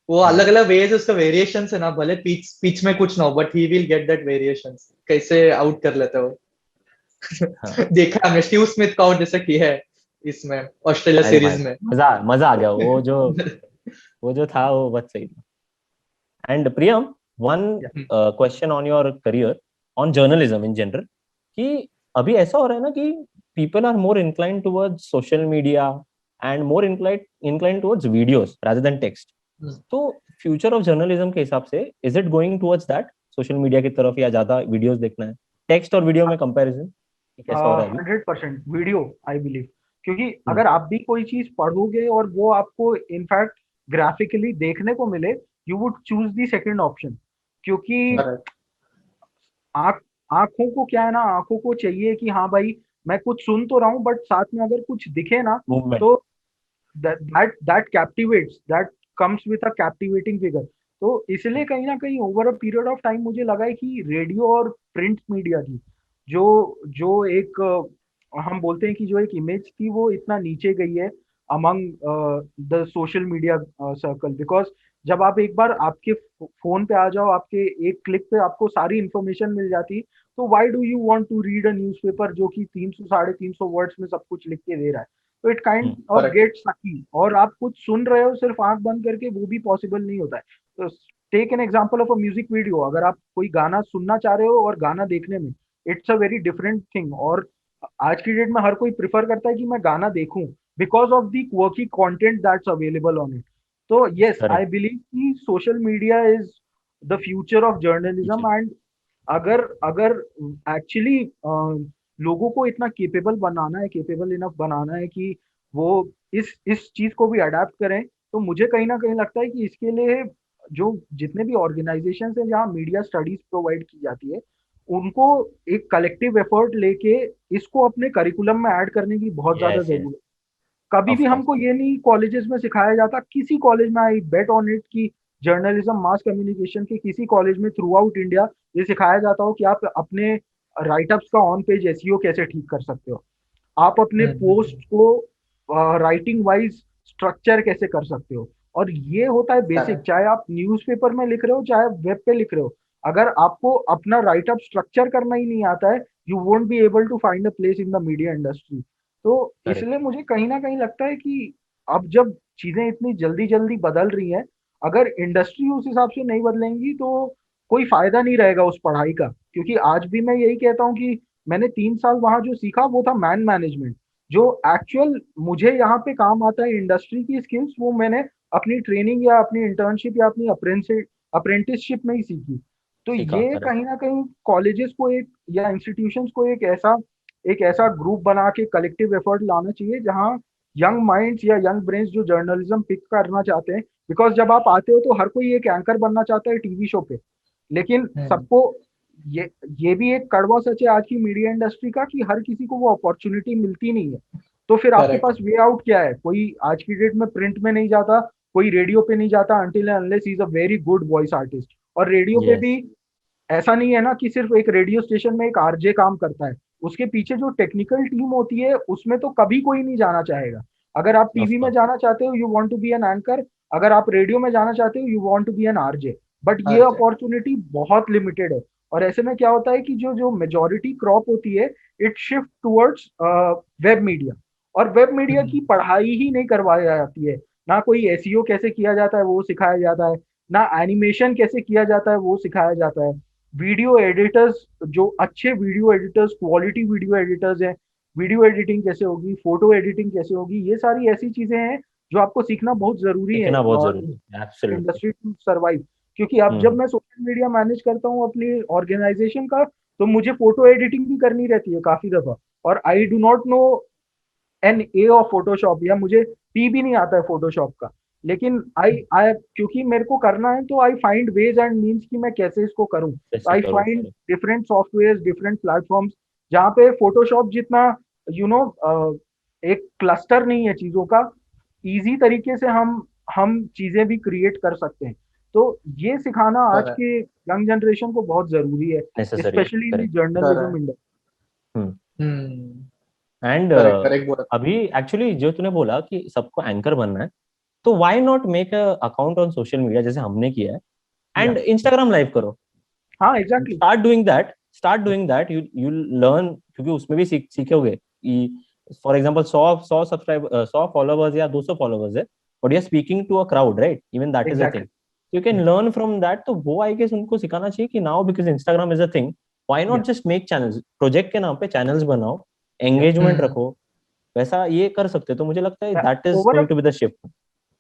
वो अलग अलग वेज, उसका वेरिएशंस है ना, भले पिच में कुछ ना हो, but he will get that variations, कैसे आउट कर लेते हो। देखा हमने स्टीव स्मिथ का आउट जैसे किया है इसमें ऑस्ट्रेलिया सीरीज में, मजा आ गया। वो जो था वो बहुत सही था। And Priyam, one question on your career, on journalism in general, कि अभी ऐसा हो रहा है ना कि people are more inclined towards social media and more inclined towards videos rather than text. तो future of journalism के हिसाब से is it going towards that, social media की तरफ, या ज्यादा videos देखना है? टेक्स्ट और वीडियो में कंपैरिजन कैसा हो रहा है? 100% वीडियो आई बिलीव, क्योंकि अगर आप भी कोई चीज पढ़ोगे और वो आपको इनफैक्ट ग्राफिकली देखने को मिले, you would choose the second option, क्योंकि आंखों को क्या है ना, आंखों को चाहिए कि हाँ भाई मैं कुछ सुन तो रहा हूँ बट साथ में अगर कुछ दिखे ना, तो that कैप्टिवेट्स, that comes with a captivating figure. तो इसलिए कहीं ना कहीं over a period of time मुझे लगा है कि रेडियो और प्रिंट मीडिया की जो एक हम बोलते हैं कि जो एक इमेज थी वो इतना नीचे गई है among the social media circle, because जब आप एक बार आपके फोन पे आ जाओ, आपके एक क्लिक पे आपको सारी इंफॉर्मेशन मिल जाती, तो why do you want to read a newspaper जो कि 300-350 वर्ड्स में सब कुछ लिख के दे रहा है? तो इट काइंड ऑफ गेट सकी, और आप कुछ सुन रहे हो सिर्फ आंख बंद करके, वो भी पॉसिबल नहीं होता है। तो take an example of a music video, अगर आप कोई गाना सुनना चाह रहे हो और गाना देखने में, it's a very different thing. और आज की डेट में हर कोई प्रिफर करता है कि मैं गाना देखूं, because of the quirky content that's available on it. So yes, I Correct. believe कि social media is the future of journalism. And अगर अगर एक्चुअली लोगों को इतना केपेबल बनाना है, केपेबल इनफ बनाना है कि वो इस चीज को भी अडेप्ट करें, तो मुझे कहीं ना कहीं लगता है कि इसके लिए जो जितने भी ऑर्गेनाइजेशन है जहाँ मीडिया स्टडीज प्रोवाइड की जाती है, उनको एक कलेक्टिव एफर्ट लेके इसको अपने करिकुलम में ऐड करने की बहुत ज्यादा Yes, yes, जरूरत है। कभी of भी course. हमको ये नहीं कॉलेजेस में सिखाया जाता, किसी कॉलेज में, आई बेट ऑन इट कि जर्नलिज्म मास कम्युनिकेशन के किसी कॉलेज में थ्रू आउट इंडिया ये सिखाया जाता हो कि आप अपने राइटअप्स का ऑन पेज एसईओ कैसे ठीक कर सकते हो, आप अपने पोस्ट हम्म, को राइटिंग वाइज स्ट्रक्चर कैसे कर सकते हो। और ये होता है बेसिक, correct, चाहे आप न्यूज़पेपर में लिख रहे हो चाहे वेब पे लिख रहे हो, अगर आपको अपना राइटअप स्ट्रक्चर करना ही नहीं आता है, you won't be able to find a place in the media industry. तो Correct. इसलिए मुझे कहीं ना कहीं लगता है कि अब जब चीजें इतनी जल्दी जल्दी बदल रही हैं, अगर इंडस्ट्री उस हिसाब से नहीं बदलेंगी तो कोई फायदा नहीं रहेगा उस पढ़ाई का। क्योंकि आज भी मैं यही कहता हूँ कि मैंने 3 साल वहां जो सीखा वो था मैन मैनेजमेंट। जो एक्चुअल मुझे यहाँ पे काम आता है इंडस्ट्री की स्किल्स, वो मैंने अपनी ट्रेनिंग या अपनी इंटर्नशिप या अपनी अप्रेंटिसशिप में ही सीखी। तो सीखा, ये correct. कहीं ना कहीं कॉलेजेस को एक या इंस्टीट्यूशंस को एक ऐसा ग्रुप बना के कलेक्टिव एफर्ट लाना चाहिए जहाँ यंग माइंड्स या यंग ब्रेन्स जो जर्नलिज्म पिक करना चाहते हैं, बिकॉज जब आप आते हो तो हर कोई एक एंकर बनना चाहता है टीवी शो पे, लेकिन हम्म, सबको ये ये भी एक कड़वा सच है आज की मीडिया इंडस्ट्री का कि हर किसी को वो अपॉर्चुनिटी मिलती नहीं है। तो फिर आपके correct, पास वे आउट क्या है? कोई आज की डेट में प्रिंट में नहीं जाता, कोई रेडियो पे नहीं जाता until unless he is a very good voice artist. और रेडियो पे Yes. भी ऐसा नहीं है ना कि सिर्फ एक रेडियो स्टेशन में एक आरजे काम करता है, उसके पीछे जो टेक्निकल टीम होती है उसमें तो कभी कोई नहीं जाना चाहेगा। अगर आप Of टीवी में course. जाना चाहते हो you want to be an anchor, अगर आप रेडियो में जाना चाहते हो you want to be an RJ, but ये urgent, अपॉर्चुनिटी बहुत लिमिटेड है। और ऐसे में क्या होता है कि जो जो मेजोरिटी क्रॉप होती है, it shift towards web media. और वेब मीडिया की हम्म, पढ़ाई ही नहीं करवाई जाती है, ना कोई एसईओ कैसे किया जाता है वो सिखाया जाता है, ना एनिमेशन कैसे किया जाता है वो सिखाया जाता है। वीडियो एडिटर्स, जो अच्छे video editors, quality video editors हैं, वीडियो एडिटिंग कैसे होगी, फोटो एडिटिंग कैसे होगी, ये सारी ऐसी चीजें हैं जो आपको सीखना बहुत जरूरी है सीखना बहुत जरूरी है, एब्सोल्युटली. Industry to survive. क्योंकि अब जब हम्म. मैं सोशल मीडिया मैनेज करता हूँ अपनी ऑर्गेनाइजेशन का, तो मुझे फोटो एडिटिंग भी करनी रहती है काफी दफा, और I do not know an A of Photoshop, या मुझे पी भी नहीं आता है फोटोशॉप का। लेकिन आई आई क्योंकि मेरे को करना है तो I find ways and means कि मैं कैसे इसको करूं। तो कैसे आई करो, find correct. Different software, different platforms जहाँ पे फोटोशॉप जितना यू you नो एक क्लस्टर नहीं है चीजों का, इजी तरीके से हम चीजें भी क्रिएट कर सकते हैं। तो ये सिखाना आज correct, के यंग जनरेशन को बहुत जरूरी है, नेसेसरी है, specially in correct. Journalism correct, industry. Hmm. Hmm, and correct, correct बोला, अभी एक्चुअली जो तूने बोला कि सबको एंकर बनना है, तो why not make a account on social media जैसे हमने किया है, या एंड इंस्टाग्राम लाइव करो. हाँ exactly. Start doing that you learn, क्योंकि उसमें भी सीखोगे कि फॉर एग्जांपल 100 फॉलोवर्स या 200 फॉलोवर्स है, but you are speaking to a crowd, right? Even that is a thing exactly. You can learn from that. तो वो आई गेस उनको सिखाना चाहिए कि now because Instagram is a thing, why या not just make channels, project के नाम पे चैनल्स बनाओ, या एंगेजमेंट हम्म, रखो. वैसा ये कर सकते हो, तो मुझे लगता है that is over going to be the shift.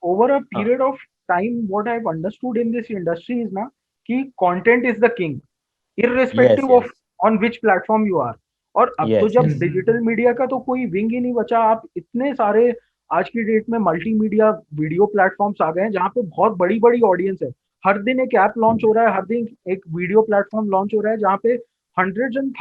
over a हाँ. period of time, what I've understood in this industry is ना कि content is the king, yes, irrespective of yes, on which platform you are। और अब तो yes, जब yes. Digital media का तो कोई विंग ही नहीं बचा, आप इतने सारे आज की डेट में मल्टीमीडिया वीडियो प्लेटफॉर्म्स आ गए हैं जहाँ पे बहुत बड़ी बड़ी ऑडियंस है। हर दिन एक ऐप लॉन्च हो रहा है, हर दिन एक वीडियो प्लेटफॉर्म लॉन्च हो रहा है जहाँ पे हंड्रेड्स एंड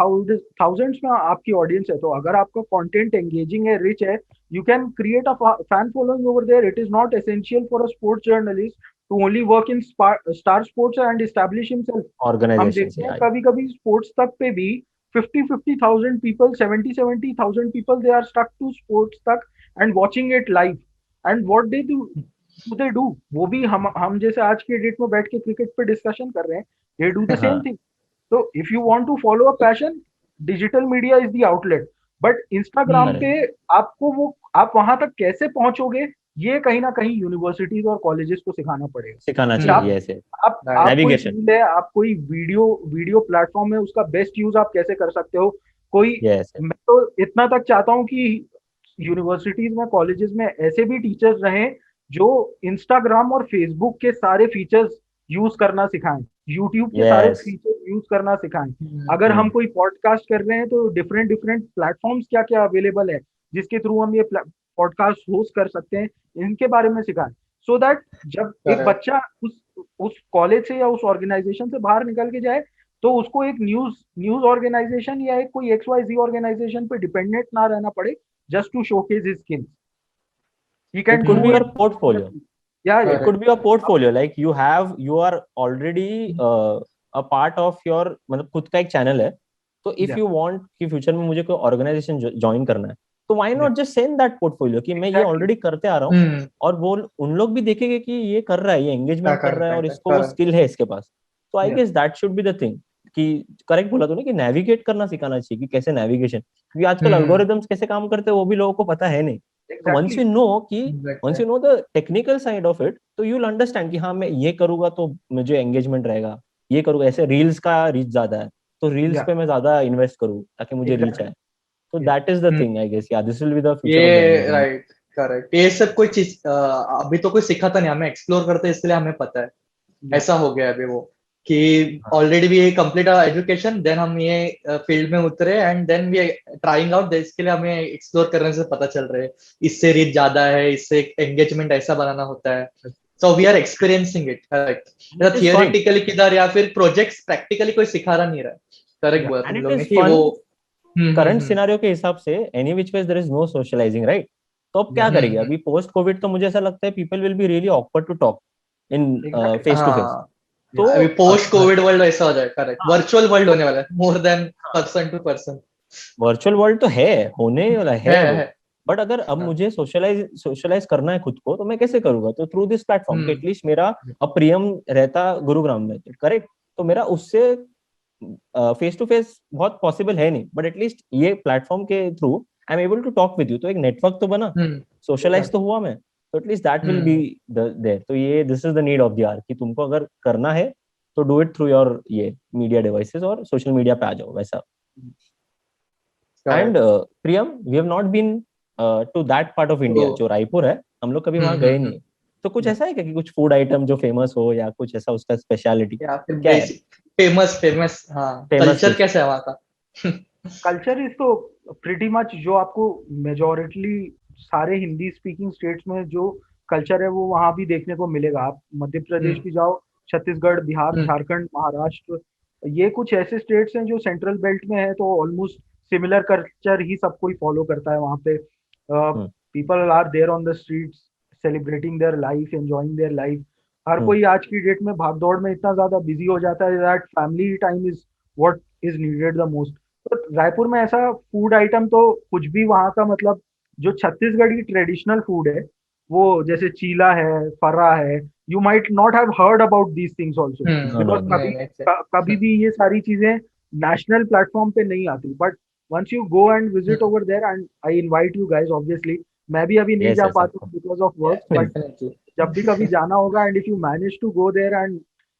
थाउजेंड्स में आपकी ऑडियंस है। तो अगर आपका कंटेंट एंगेजिंग है, रिच है, you can create a fan following over there. It is not essential for a sports journalist to only work in star sports and establish himself। हम organisation देखते से हैं आई. कभी कभी स्पोर्ट्स तक पे भी 50,000 people, 70,000 people, they are stuck to sports तक and watching it live. And what they do, वो भी हम जैसे आज के डेट में बैठ के क्रिकेट पे डिस्कशन कर रहे हैं, दे डू द सेम हाँ. थिंग। तो if you want to follow a passion, digital media is the outlet. But Instagram hmm, पे करेक्ट. आपको वो, आप वहां तक कैसे पहुंचोगे, ये कहीं ना कहीं यूनिवर्सिटीज और कॉलेजेस को सिखाना पड़ेगा सिखाना कि चाहिए, हम्म, यस, यस. आप कोई right, नेविगेशन. टूल है, आप कोई वीडियो प्लेटफॉर्म है, उसका बेस्ट यूज आप कैसे कर सकते हो। कोई, यस. मैं तो इतना तक चाहता हूँ कि यूनिवर्सिटीज में, कॉलेजेस में ऐसे भी टीचर्स रहे जो इंस्टाग्राम और फेसबुक के सारे फीचर्स यूज करना सिखाएं, यूट्यूब के सारे यस। फीचर्स यूज करना सिखाएं। अगर हम कोई पॉडकास्ट कर रहे हैं तो डिफरेंट डिफरेंट प्लेटफॉर्म्स क्या क्या अवेलेबल है जिसके थ्रू हम ये पॉडकास्ट होस्ट कर सकते हैं, इनके बारे में सिखाएं। सो दैट जब एक करेक्ट। बच्चा उस कॉलेज से या उस ऑर्गेनाइजेशन से बाहर निकल के जाए तो उसको एक न्यूज न्यूज ऑर्गेनाइजेशन या एक कोई XYZ ऑर्गेनाइजेशन पे डिपेंडेंट ना रहना पड़े just to showcase his skills. He It can could do be it. your portfolio. Yeah, It yeah. Correct. could be a portfolio. Like you are already a part of your, मतलब खुद का एक channel है, तो if Yeah, you want कि future में मुझे कोई ऑर्गेनाइजेशन ज्वाइन करना है, तो why yeah. not just send that portfolio कि मैं ये Exactly. ऑलरेडी करते आ रहा हूँ, और वो उन लोग भी देखेंगे कि ये कर रहा है, ये क्या एंगेजमेंट कर कर रहा है रहे और हैं, इसको वो करेक्ट। स्किल है इसके पास। तो I Yeah, guess that should be the thing कि करेक्ट बोला तूने कि नेविगेट करना सिखाना चाहिए कि कैसे नेविगेशन, क्योंकि आजकल अल्गोरिदम्स कैसे काम करते हैं वो भी लोगों को पता है नहीं। तो वंस exactly. यू नो कि exactly. Once you know the technical side of it, तो यू विल अंडरस्टैंड कि हाँ मैं ये करूंगा तो मुझे एंगेजमेंट रहेगा, ये करूंगा, ऐसे रील्स का रीच ज्यादा है तो रील्स Yeah, पे मैं ज्यादा इन्वेस्ट करूँ ताकि मुझे रीच exactly. आए। तो Yeah, that is the thing I guess, या this will be the future of ये जर्नलिज्म। Right, correct. ये सब कोई चीज अभी तो कोई सिखाता नहीं, हमें एक्सप्लोर करते हैं इसलिए हमें पता है। yeah, ऐसा हो गया है अभी वो, कि हाँ। ऑलरेडी भी ये कंप्लीट एजुकेशन, देन हम ये फील्ड में उतरे and then we trying out, इसके लिए हमें एक्सप्लोर करने से पता चल रहा है इससे रीच ज्यादा है, इससे एंगेजमेंट ऐसा बनाना होता है। So we are experiencing it, correct. It is fun theoretically किधर या फिर प्रोजेक्ट्स प्रैक्टिकली कोई सिखा रहा नहीं रहा है। Correct yeah. बोला एंड तुम इट लोग ने इज कि वो। फन करंट हम्म। सिनेरियो के हिसाब से। Any which ways there is no socialising, right? तो अब क्या Yeah, करेंगे हम्म। अभी पोस्ट कोविड? तो मुझे ऐसा लगता है people will be really awkward to talk in exactly. Face to face. हाँ, तो Yes. अभी पोस्ट अगर कोविड वर्ल्ड ऐसा हो जाए, करेक्ट, हाँ, वर्चुअल वर्ल्ड होने वाला है more than person to person. Virtual world तो है, होने वाला है वो। है। बट अगर अब मुझे सोशलाइज करना है खुद को, तो मैं कैसे करूंगा? तो थ्रू दिस प्लेटफॉर्म कि हम्म। एटलीस्ट मेरा अब प्रियम रहता गुरुग्राम में, करेक्ट, तो मेरा उससे फेस टू फेस बहुत पॉसिबल है नहीं, बट एटलीस्ट ये प्लेटफॉर्म के through I am able to talk with you, तो एक नेटवर्क तो बना, हम्म। सोशलाइज तो हुआ मैं, तो at least that will be hmm. There. तो ये this is the need of the hour कि तुमको अगर करना है तो डू इट थ्रू योर ये मीडिया डिवाइसेस और सोशल मीडिया पे आ जाओ वैसा। And correct. Priyam, we have not been to that part of तो इंडिया जो रायपुर है, हम लोग कभी वहां गए नहीं। तो कुछ Yeah. ऐसा है क्या कि कुछ फूड आइटम जो फेमस हो या कुछ ऐसा उसका स्पेशलिटी या फिर क्या है? बेसिक फेमस फेमस, हाँ, फेमस कल्चर कुछ? कैसा है वहाँ का? कल्चर इज तो प्रिटी मच जो आपको मेजोरिटली सारे हिंदी स्पीकिंग स्टेट्स में जो कल्चर है वो वहां भी देखने को मिलेगा। आप मध्य प्रदेश हम्म। भी जाओ, छत्तीसगढ़, बिहार, हम्म। झारखंड, महाराष्ट्र, ये कुछ ऐसे स्टेट्स हैं जो सेंट्रल बेल्ट में है, तो ऑलमोस्ट सिमिलर कल्चर ही सब कोई फॉलो करता है वहाँ पे। Hmm. People are there on the streets celebrating their life, enjoying their life. हर हम्म। कोई आज की डेट में भाग दौड़ में इतना ज्यादा बिजी हो जाता है that family time is what is needed the most. तो रायपुर में ऐसा फूड आइटम तो कुछ भी वहाँ का, मतलब जो छत्तीसगढ़ी ट्रेडिशनल फूड है वो, जैसे चीला है, फर्रा है, you might not have heard about these things also, no no because no. नहीं नहीं से- कभी भी ये सारी चीजें नेशनल प्लेटफॉर्म पे नहीं आती। But once you go and visit hmm. Over there, and I invite you guys obviously, मैं भी अभी नहीं यस जा यस पाता ऑफ हूँ because of work, but definitely. जब भी कभी जाना होगा and if you manage to go there and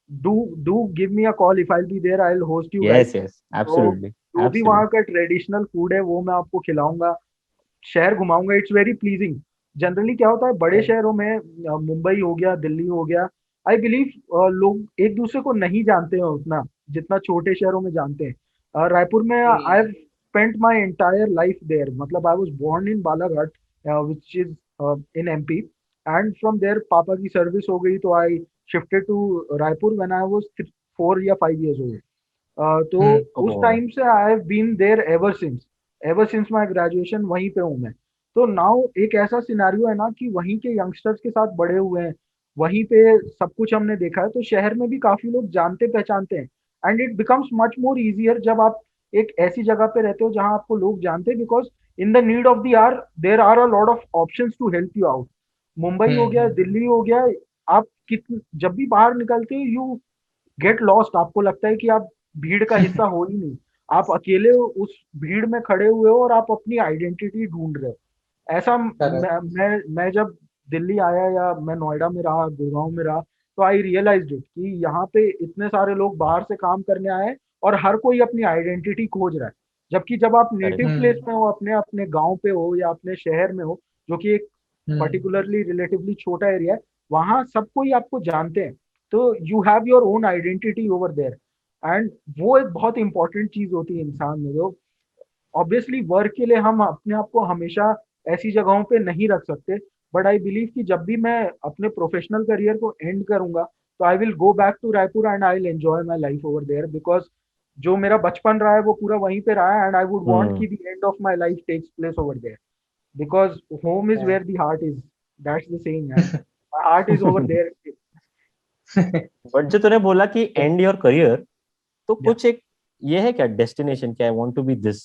do do give me a call, if I will be there I will host you guys. Yes yes तो absolutely जो भी वहाँ absolutely. का ट्रेडिशनल फूड है वो मैं आपको खिलाऊंगा, शहर घुमाऊंगा, इट्स वेरी प्लीजिंग। जनरली क्या होता है बड़े शहरों में, मुंबई हो गया, दिल्ली हो गया, आई बिलीव लोग एक दूसरे को नहीं जानते हैं उतना जितना छोटे शहरों में जानते हैं। रायपुर में I have spent my entire life there, मतलब I was born in Balaghat which is in MP, and from there पापा की सर्विस हो गई तो I shifted to Raipur when I was 4 या 5 years old। तो उस ओह। टाइम से I have been there ever since my graduation, वहीं पे हूँ मैं। तो नाउ एक ऐसा सिनेरियो है ना कि वहीं के यंगस्टर्स के साथ बड़े हुए हैं, वहीं पे सब कुछ हमने देखा है, तो शहर में भी काफी लोग जानते पहचानते हैं। And it becomes much more easier जब आप एक ऐसी जगह पे रहते हो जहां आपको लोग जानते हैं, because in the need of the hour there are a lot of options to help you out. Mumbai हो गया, दिल्ली हो गया, आप कित जब भी बाहर निकलते हो यू गेट लॉस्ट, आपको लगता है कि आप भीड़ का हिस्सा हो ही नहीं, आप अकेले उस भीड़ में खड़े हुए हो और आप अपनी आइडेंटिटी ढूंढ रहे हो। ऐसा करेक्ट। मैं जब दिल्ली आया या मैं नोएडा में रहा, गुड़गांव में रहा, तो आई रियलाइज्ड इट कि यहाँ पे इतने सारे लोग बाहर से काम करने आए हैं और हर कोई अपनी आइडेंटिटी खोज रहा है। जबकि जब आप नेटिव हम्म। प्लेस में हो, अपने अपने गांव पे हो या अपने शहर में हो, जो कि एक हम्म। पर्टिकुलरली रिलेटिवली छोटा एरिया है, वहां सब कोई आपको जानते हैं। तो you have your own identity over there, and वो एक बहुत इंपॉर्टेंट चीज होती है इंसान में। जो ऑब्वियसली वर्क के लिए हम अपने आप को हमेशा ऐसी जगहों पे नहीं रख सकते, बट आई बिलीव कि जब भी मैं अपने प्रोफेशनल करियर को एंड करूंगा, तो I will go back to Raipur and I will enjoy my life over there, because जो मेरा बचपन रहा है वो पूरा वहीं पे रहा है, एंड आई वुड वांट कि the end of my life takes place over there, because home is where the heart is, that's the saying यार, my heart is over there. But जो तूने बोला कि एंड योर करियर, तो या कुछ एक ये है क्या डेस्टिनेशन, क्या I want to be this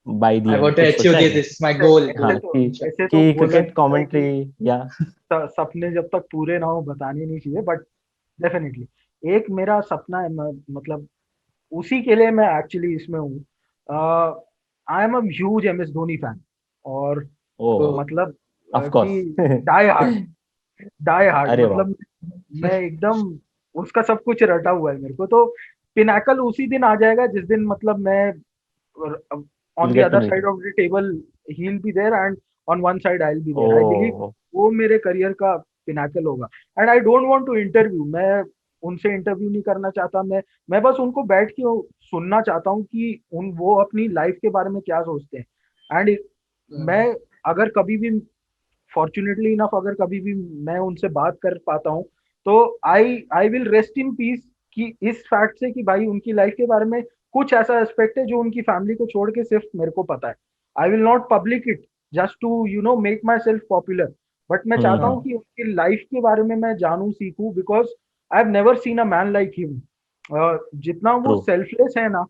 by the I end, want to कुछ अचीव सोचा है क्या? दिस माय ऐसे गोल ऐसे हाँ, इन तो फ्यूचर। ऐसे तो कि बोला क्रिकेट जाता है कि कमेंट्री या सपने जब तक पूरे ना हो बताने नहीं चाहिए, बट डेफिनेटली एक मेरा सपना है, मतलब उसी के लिए मैं एक्चुअली इसमें हूँ। I am a huge M S Dhoni fan, और ओ मतलब ऑफ कि course. Die hard, die hard अरे वाह, मतलब मैं एकदम उसका सब कुछ रटा हुआ है मेरे को। तो पिनाकल उसी दिन आ जाएगा जिस दिन मतलब मैं on will the get to other meet side of the table he will be there, and on one side I will be there. I believe ओ वो मेरे करियर का पिनाकल होगा। And I don't want to interview, मैं उनसे interview नहीं करना चाहता। मैं बस उनको बैठ के सुनना चाहता हूँ कि उन वो अपनी लाइफ के बारे में क्या सोचते हैं। एंड मैं अगर कभी भी फॉर्चुनेटली इनफ अगर कभी भी मैं उनसे बात कर पाता हूँ, तो I I will rest in peace कि इस फैक्ट से कि भाई उनकी लाइफ के बारे में कुछ ऐसा एस्पेक्ट है जो उनकी फैमिली को छोड़ के सिर्फ मेरे को पता है। I will not public it just to make myself popular, but मैं चाहता हूँ कि उनकी लाइफ के बारे में मैं जानूँ सीखूं, because I have never seen a man like him. जितना वो ट्रू सेल्फलेस है ना,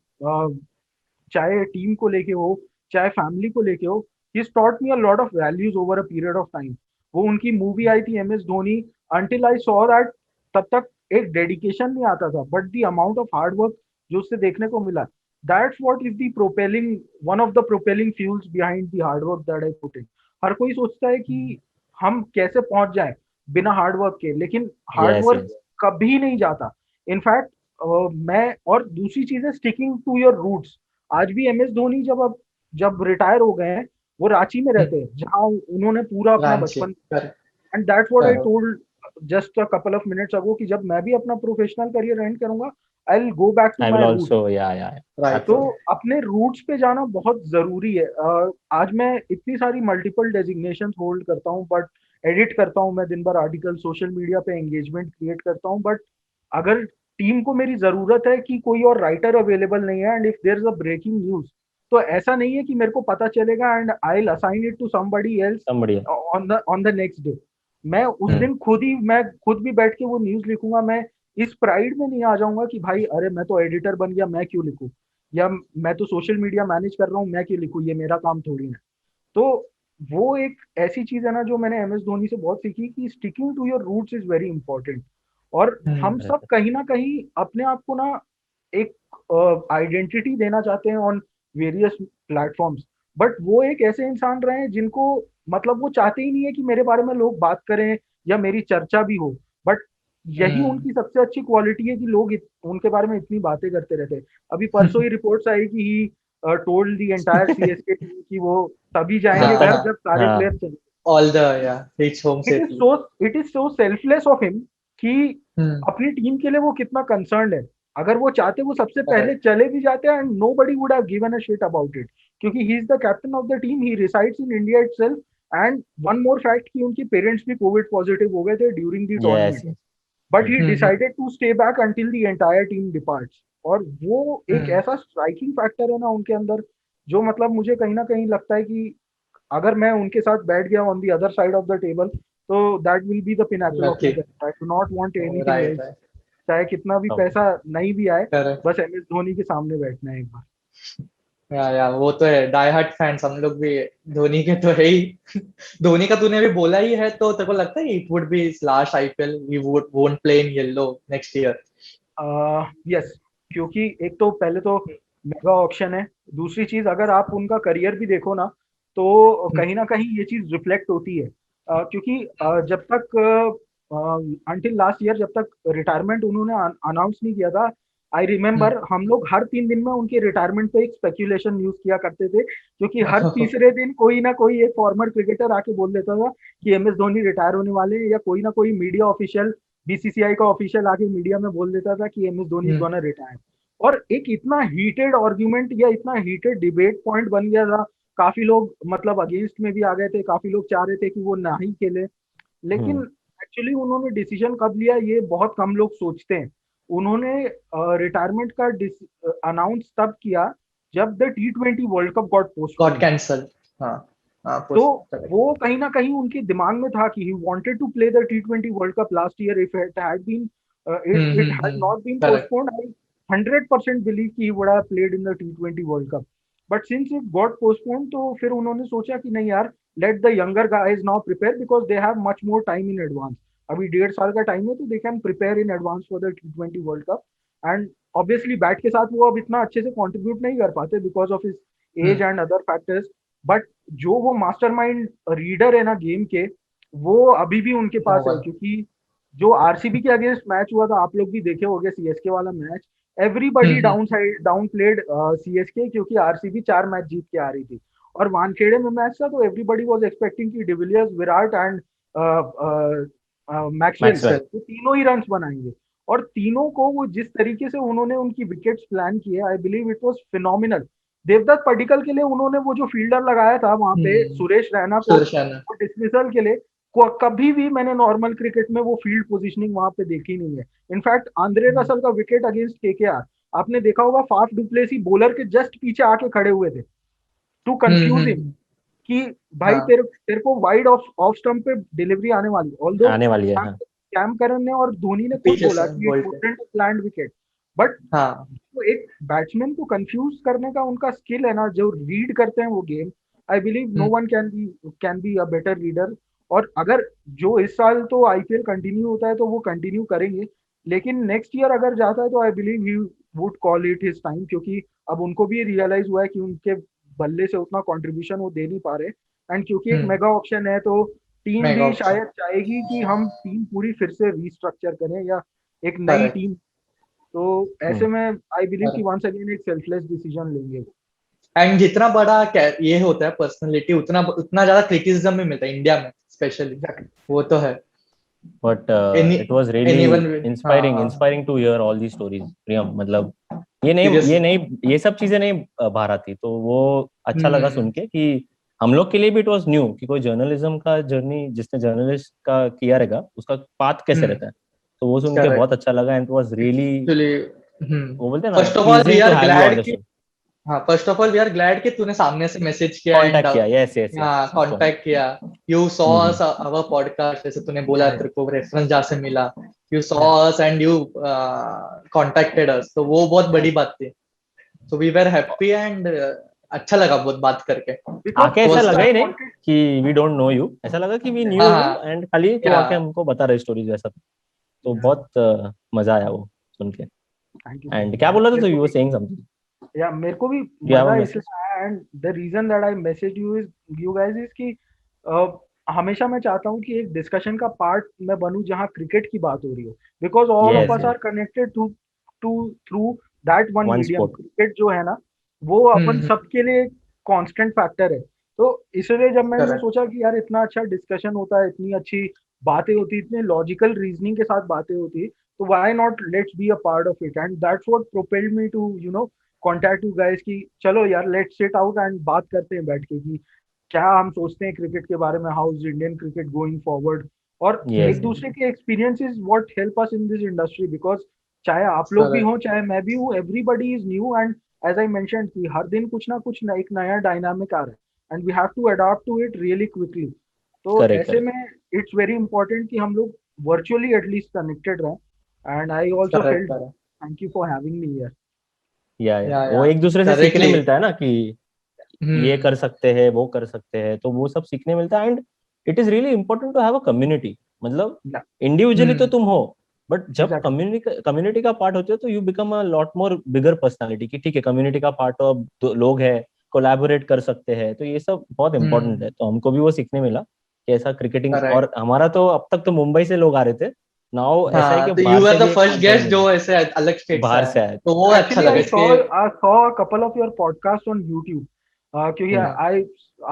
चाहे टीम को लेके हो, चाहे फैमिली को लेके हो, he taught me a lot of values over a period of time. वो उनकी मूवी आई थी M S Dhoni, until I saw that, तब तक एक डेडिकेशन नहीं आता था, but the amount of hard work जो उससे देखने को मिला, that's what is the propelling, one of the propelling fuels behind the hard work that I put in. हर कोई सोचता है कि हम कैसे पहुंच जाए बिना हार्ड वर्क के, लेकिन हार्ड यस वर्क यस कभी नहीं जाता। इनफैक्ट मैं, और दूसरी चीज है स्टिकिंग टू योर रूट्स। आज भी एम एस धोनी जब रिटायर हो गए हैं, वो रांची में रहते हैं जहां उन्होंने पूरा अपना रांची बचपन। कर एंड दैट्स व्हाट आई कर told just a couple of minutes ago कि जब मैं भी अपना प्रोफेशनल करियर एंड करूंगा, I will go back to I will my root. Also yeah right. तो एब्सोल्युटली अपने रूट्स पे जाना बहुत जरूरी है। आज मैं इतनी सारी मल्टीपल डेजिग्नेशन होल्ड करता हूँ, बट एडिट करता हूँ मैं दिन भर आर्टिकल, सोशल मीडिया पे एंगेजमेंट क्रिएट करता हूँ, बट अगर टीम को मेरी जरूरत है कि कोई और राइटर अवेलेबल नहीं है, and if there is a breaking news, तो ऐसा नहीं है कि मेरे को पता चलेगा and I will assign it to somebody else somebody on the next day. मैं उस हम्म। दिन मैं खुद भी बैठ के वो न्यूज लिखूंगा। मैं इस प्राइड में नहीं आ जाऊंगा कि भाई अरे मैं तो एडिटर बन गया, मैं क्यों लिखूं, या मैं तो सोशल मीडिया मैनेज कर रहा हूँ, मैं क्यों लिखूं, ये मेरा काम थोड़ी ना है। तो वो एक ऐसी चीज है ना जो मैंने एम एस धोनी से बहुत सीखी कि sticking to your roots is very important. और हम सब कहीं ना कहीं अपने आप को ना एक आइडेंटिटी देना चाहते हैं ऑन वेरियस प्लेटफॉर्म्स, बट वो एक ऐसे इंसान रहे हैं जिनको मतलब वो चाहते ही नहीं है कि मेरे बारे में लोग बात करें या मेरी चर्चा भी हो, बट यही उनकी सबसे अच्छी क्वालिटी है कि लोग उनके बारे में इतनी बातें करते रहते हैं। अभी परसों ही रिपोर्ट्स आई कि he told the entire CSK team कि वो तभी जब जाएंगे तक घर जब सारे हाँ प्लेयर्स चले। ऑल द या reach home it is safely. So it is so selfless of him कि हम्म। अपनी टीम के लिए वो कितना कंसर्न्ड है। अगर वो चाहते वो सबसे पहले करेक्ट। चले भी जाते and nobody would have given a shit about it, क्योंकि he is the captain of the team, he resides in India itself. And one more fact कि उनके पेरेंट्स भी कोविड पॉजिटिव हो गए थे during the yes tournament, yes but he decided to stay back until the entire team departs. और वो एक हम्म। ऐसा स्ट्राइकिंग फैक्टर है ना उनके अंदर, जो मतलब मुझे कहीं ना कहीं लगता है कि अगर मैं उनके साथ बैठ गया on the other side of the table, तो that will be the pinnacle of lucky. My career. I do not want anything right else, right. चाहे कितना भी पैसा नहीं भी आए, करेक्ट। बस एम एस धोनी के सामने बैठना है एक बार। या वो तो है, डाई हार्ट फैंस हम लोग भी धोनी के तो है ही। धोनी का तूने भी बोला ही है, तो तेरे को लगता है it would be his last IPL, he won't play in yellow next year? Yes, क्योंकि एक तो पहले तो मेगा ऑप्शन है, दूसरी चीज अगर आप उनका करियर भी देखो ना, तो कहीं ना कहीं ये चीज रिफ्लेक्ट होती है। क्योंकि जब तक अंटिल लास्ट ईयर जब तक रिटायरमेंट उन्होंने अनाउंस नहीं किया था, आई रिमेम्बर हम लोग हर 3 दिन में उनके रिटायरमेंट पे एक स्पेक्यूलेशन न्यूज किया करते थे, क्योंकि हर तीसरे दिन कोई ना कोई एक फॉर्मर क्रिकेटर आके बोल देता था कि एम एस धोनी रिटायर होने वाले हैं, या कोई ना कोई मीडिया ऑफिशियल, बीसीसीआई का ऑफिशियल आके मीडिया में बोल देता था कि M S Dhoni is hmm, gonna retire. और एक इतना हीटेड आर्ग्यूमेंट या इतना हीटेड डिबेट पॉइंट बन गया था, काफी लोग मतलब अगेंस्ट में भी आ गए थे, काफी लोग चाह रहे थे कि वो ना ही खेले। लेकिन हम्म एक्चुअली उन्होंने डिसीजन कब लिया ये बहुत कम लोग सोचते हैं। उन्होंने रिटायरमेंट का अनाउंस तब किया जब the T20 world cup got got postpone. Cancel. हाँ हाँ, तो correct. वो कहीं ना कहीं उनके दिमाग में था कि he wanted to play the T20 world cup last year, if it had been it had not been correct. Postponed, I 100% believe कि he would have played in the T20 world cup. But since it got postponed, तो फिर उन्होंने सोचा कि नहीं यार, let the younger guys now prepare because they have much more time in advance. अभी 1.5 साल का टाइम है, तो they can prepare in advance for the T20 world cup. And obviously bat के साथ वो अब इतना अच्छे से कॉन्ट्रीब्यूट नहीं कर पाते because of his age and other factors. But जो वो मास्टरमाइंड रीडर है ना गेम के, वो अभी भी उनके पास है। क्योंकि जो आरसीबी के अगेंस्ट मैच हुआ था, आप लोग भी देखे होंगे सीएसके वाला match, everybody down side down played CSK, क्योंकि आरसीबी 4 मैच जीत के आ रही थी। और वानखेड़े में मैच था, तो एवरीबडी वाज एक्सपेक्टिंग कि de Villiers, Virat and Maxwell, Maxwell. वो तीनों ही रन्स बनाएंगे। और तीनों को वो जिस तरीके से उन्होंने उनकी विकेट्स प्लान किए, I believe it was phenomenal. Devdutt Padikkal के लिए उन्होंने वो जो फील्डर लगाया था वहां पे, सुरेश रैना को, सुदर्शन। वो डिसमिसल के लिए, कभी भी मैंने नॉर्मल क्रिकेट में वो फील्ड पोजीशनिंग वहां पे देखी नहीं है। इनफैक्ट आंद्रे रसल का विकेट अगेंस्ट केकेआर, आपने देखा होगा, फाफ डुप्लेसी बॉलर के जस्ट पीछे आके खड़े हुए थे टू कंफ्यूज हिम कि भाई हाँ, तेरे तेरे को वाइड ऑफ ऑफ स्टंप पे डिलीवरी आने वाली। ऑल्दो आने वाली है, हाँ। कैम करन ने और धोनी ने खुद पीछे बोला से कि इट बोलते। Wouldn't planned wicket. बट हाँ। तो एक बैट्समैन को कंफ्यूज करने का उनका स्किल है ना, जो रीड करते हैं वो game, I believe no hmm, one can be a better reader. और अगर जो इस साल तो आईपीएल कंटिन्यू होता है तो वो कंटिन्यू करेंगे, लेकिन नेक्स्ट ईयर अगर जाता है तो I believe he would call it his time, क्योंकि अब उनको भी रियलाइज हुआ है कि उनके बल्ले से उतना कंट्रीब्यूशन वो दे नहीं पा रहे। एंड क्योंकि एक मेगा ऑप्शन है, तो टीम मेगा भी ऑप्शन। शायद चाहेगी कि हम टीम पूरी फिर से रीस्ट्रक्चर करें या एक नई करेक्ट। टीम। तो ऐसे में आई बिलीव कि वंस अगेन एक सेल्फलेस डिसीजन लेंगे। एंड जितना बड़ा ये होता है पर्सनालिटी, उतना उतना ज्यादा क्रिटिसिज्म भी मिलता है इंडिया में स्पेशली। एग्जैक्टली। वो तो है। But any it was really anyone. हाँ inspiring हाँ। inspiring to hear all these stories, प्रियम। मतलब ये सीरियसली। नहीं, ये सब चीजें नहीं बाहर आती, तो वो अच्छा लगा हम्म। सुन के कि हम लोग के लिए भी इट वाज न्यू कि कोई जर्नलिज्म का जर्नी जिसने जर्नलिस्ट का किया रहेगा उसका पाथ कैसे हम्म। रहता है। तो वो सुन के बहुत करेक्ट। अच्छा लगा, and it was really, actually. वो बोलते हैं ना, first of all we pleasing to are have you on glad the कि, शो। हाँ, first of all we are glad कि तूने सामने से मैसेज किया एंड कांटेक्ट किया, यस यस यस, हाँ उसको। कांटेक्ट किया। You saw hmm us our podcast, जैसे तूने बोला या तेरे को रेफरेंस जहाँ से मिला, you saw yeah us and you contacted us, तो वो बहुत बड़ी बात थी। So we were happy and अच्छा लगा बहुत बात करके। बिकॉज आके ऐसा फर्स्ट लगा आई ही नहीं वांटेड। कि वी डोंट नो यू, ऐसा लगा कि वी न्यू यू, हाँ एंड खाली तू या आके हमको बता रहे स्टोरीज वैसा। तो या बहुत मजा आया वो सुन के। Thank you so and much क्या यार, बोला था, मेरे तो को यू वर भी, सेइंग समथिंग, या मेरे को भी यू हैव अ मजा मैसेज। इसलिए आया। And the reason that I message you is, you guys is कि हमेशा मैं चाहता हूँ कि एक डिस्कशन का पार्ट मैं बनूं जहाँ क्रिकेट की बात हो रही हो, because all of yes us yes, are connected to to through that one one medium. Sport. Cricket जो है ना, वो अपन सबके लिए कांस्टेंट फैक्टर है। तो इसलिए जब मैंने करेक्ट। सोचा कि यार इतना अच्छा डिस्कशन होता है, इतनी अच्छी बातें होती, इतने लॉजिकल रीजनिंग के साथ बातें होती, तो why not let's be a part of it. And that's what propelled me to contact you guys कि चलो यार लेट्स सिट आउट एंड बात करते हैं बैठ के कि क्या हम सोचते हैं क्रिकेट के बारे में, how is Indian cricket going forward. और यस एक यस, दूसरे के experiences what help us in this industry, because चाहे आप लोग भी करेक्ट। हो चाहे मैं भी हूँ, everybody is new. And as I mention कि हर दिन कुछ ना कुछ एक नया डायनामिक आ रहा है, and we have to adopt to it really quickly. तो करेक्ट ऐसे करेक्ट, में इट्स वेरी इंपॉर्टेंट कि हम लोग वर्चुअली एटलीस्ट कनेक्टेड रहें। And I also correct. Felt, correct. Thank you for having me here. Yeah yeah वो एक दूसरे से सीखने करेक्टली। मिलता है ना कि ये कर हम्म। सकते हैं, वो कर सकते हैं, तो वो सब सीखने मिलता है। And it is really important to have a community. मतलब इंडिविजुअली तो हम्म। तुम हो, बट जब एग्जैक्टली। कम्युनिटी का पार्ट होते हो तो you become a lot more bigger personality कि ठीक है, कम्युनिटी का पार्ट हो, अब लोग हैं, कोलैबोरेट कर सकते हैं, तो ये सब बहुत इंपॉर्टेंट हम्म। है। तो हमको भी वो सीखने मिला कि ऐसा क्रिकेटिंग। करेक्ट। और हमारा तो अब तक तो मुंबई से लोग आ रहे थे, now ऐसा है हाँ, कि तो बाहर यू से आर द भी एक फर्स्ट content गेस्ट मिल जो रहा ऐसे अलग स्टेट है, से बाहर आया से आया। तो वो अच्छा Actually, लगा इसके। I saw a couple of your podcasts on YouTube. क्योंकि हम्म,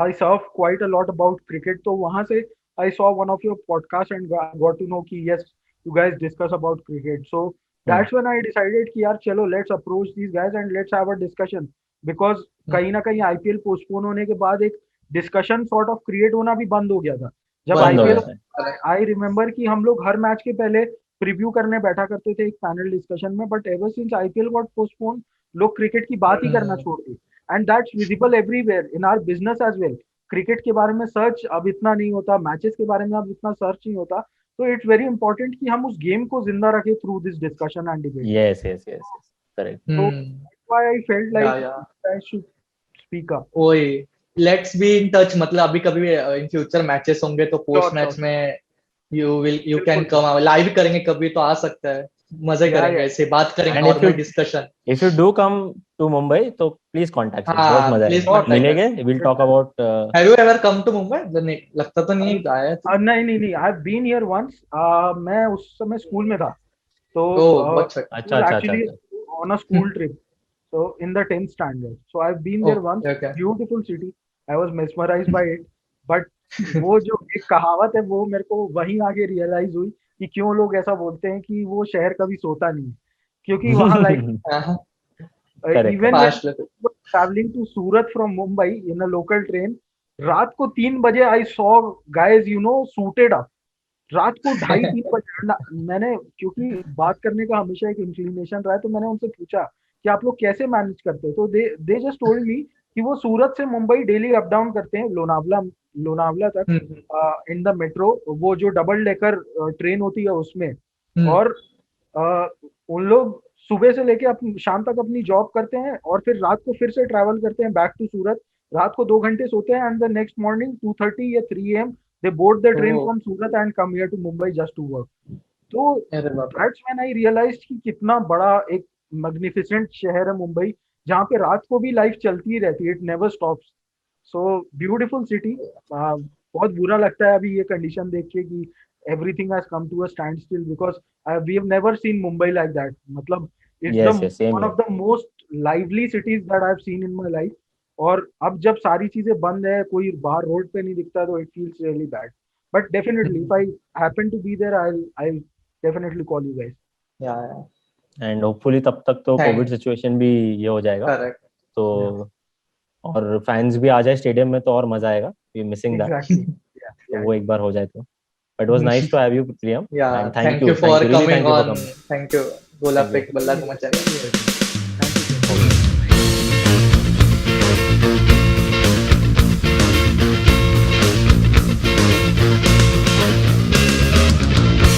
I surf quite a lot about cricket. तो वहाँ से I saw one of your podcasts and got to know कि yes, you guys discuss about cricket. So hmm, that's when I decided कि यार चलो let's approach these guys and let's have a discussion. Because कहीं ना कहीं IPL postpone होने के बाद एक डिस्कशन सॉर्ट ऑफ क्रिएट होना भी बंद हो गया था। जब बंद हो हो आईपीएल, गया गया था। आई रिमेम्बर कि हम लोग हर मैच के पहले प्रीव्यू करने बैठा करते थे एक पैनल डिस्कशन में, but ever since IPL got postpone लोग क्रिकेट की बात ही करना छोड़ दी। And that's visible everywhere in our business as well. Cricket के बारे में सर्च अब इतना नहीं होता, मैचेस के बारे में अब इतना सर्च नहीं होता। तो इट्स वेरी इंपॉर्टेंट कि हम उस गेम को जिंदा रखें through this discussion and debate. Yes, yes, yes, yes, correct. So hmm, that's why I felt या like I should speak up. वही, लेट्स बी इन टच, मतलब अभी कभी इन फ्यूचर मैचेस होंगे तो Sure, post sure, match sure. में you can बिल्कुल कम, live करेंगे कभी तो आ सकता है, मजे या करेंगे ऐसे, बात करेंगे, And normal discussion. if you do come to Mumbai, तो please contact us. बहुत हाँ, मजा प्लीज आएगा, और कांटेक्ट मिलेंगे, us. we'll talk about have you ever come to Mumbai? नहीं, लगता तो नहीं है आया है तो। नहीं नहीं नहीं, I have been here once. मैं उस समय स्कूल में था, तो ओह, बहुत अच्छा। अच्छा, was अच्छा, अच्छा, actually अच्छा। on a school trip, so in the 10th standard, so I've been there once. Okay okay. Beautiful city, I was mesmerized by it, but वो जो एक कहावत है वो मेरे को वहीं आके रियलाइज हुई कि क्यों लोग ऐसा बोलते हैं कि वो शहर कभी सोता नहीं है। क्योंकि वहाँ like Correct, even correct. when fast लेते। traveling to Surat from Mumbai in a local train, रात को 3 बजे I saw guys suited up. रात को 2:30-3 बजे मैंने, क्योंकि बात करने का हमेशा एक इंक्लिनेशन रहा है, तो मैंने उनसे पूछा कि आप लोग कैसे मैनेज करते हो। तो दे जस्ट टोल्ड मी कि वो सूरत से मुंबई डेली अप डाउन करते हैं लोनावला लोनावला तक इन द मेट्रो, वो जो डबल डेकर ट्रेन होती है उसमें। और उन लोग सुबह से लेके शाम तक अपनी जॉब करते हैं और फिर रात को फिर से ट्रैवल करते हैं बैक टू सूरत। रात को 2 घंटे सोते हैं एंड द नेक्स्ट मॉर्निंग 2:30 या 3 AM they board the train from Surat and come here to Mumbai just to work. तो अरे बाप रे। that's when I realized कि कितना बड़ा एक मैग्निफिसेंट शहर है मुंबई, जहाँ पे रात को भी लाइफ चलती ही रहती है, it never stops. So beautiful city. बहुत बुरा लगता है अभी ये कंडीशन देख के कि everything has come to a standstill because we have never seen Mumbai like that. मतलब it's the Yes, yes, same one here. of the most lively cities that I've seen in my life. और अब जब सारी चीजें बंद है, कोई बाहर रोड पे नहीं दिखता, तो it feels really bad. But definitely if I happen to be there, I definitely call you guys. Yeah And hopefully तब तक तो Thank- कोविड सिचुएशन भी ये हो जाएगा, करेक्ट। तो और फैंस भी आ जाए स्टेडियम में तो और मजा आएगा। वी मिसिंग दैट, एग्जैक्टली तो वो एक बार हो जाए तो। But it was nice to have you, Priyam, या and thank you for really thank coming you for on. coming. Thank you, गोला Thank you. फेक बल्ला को मचा।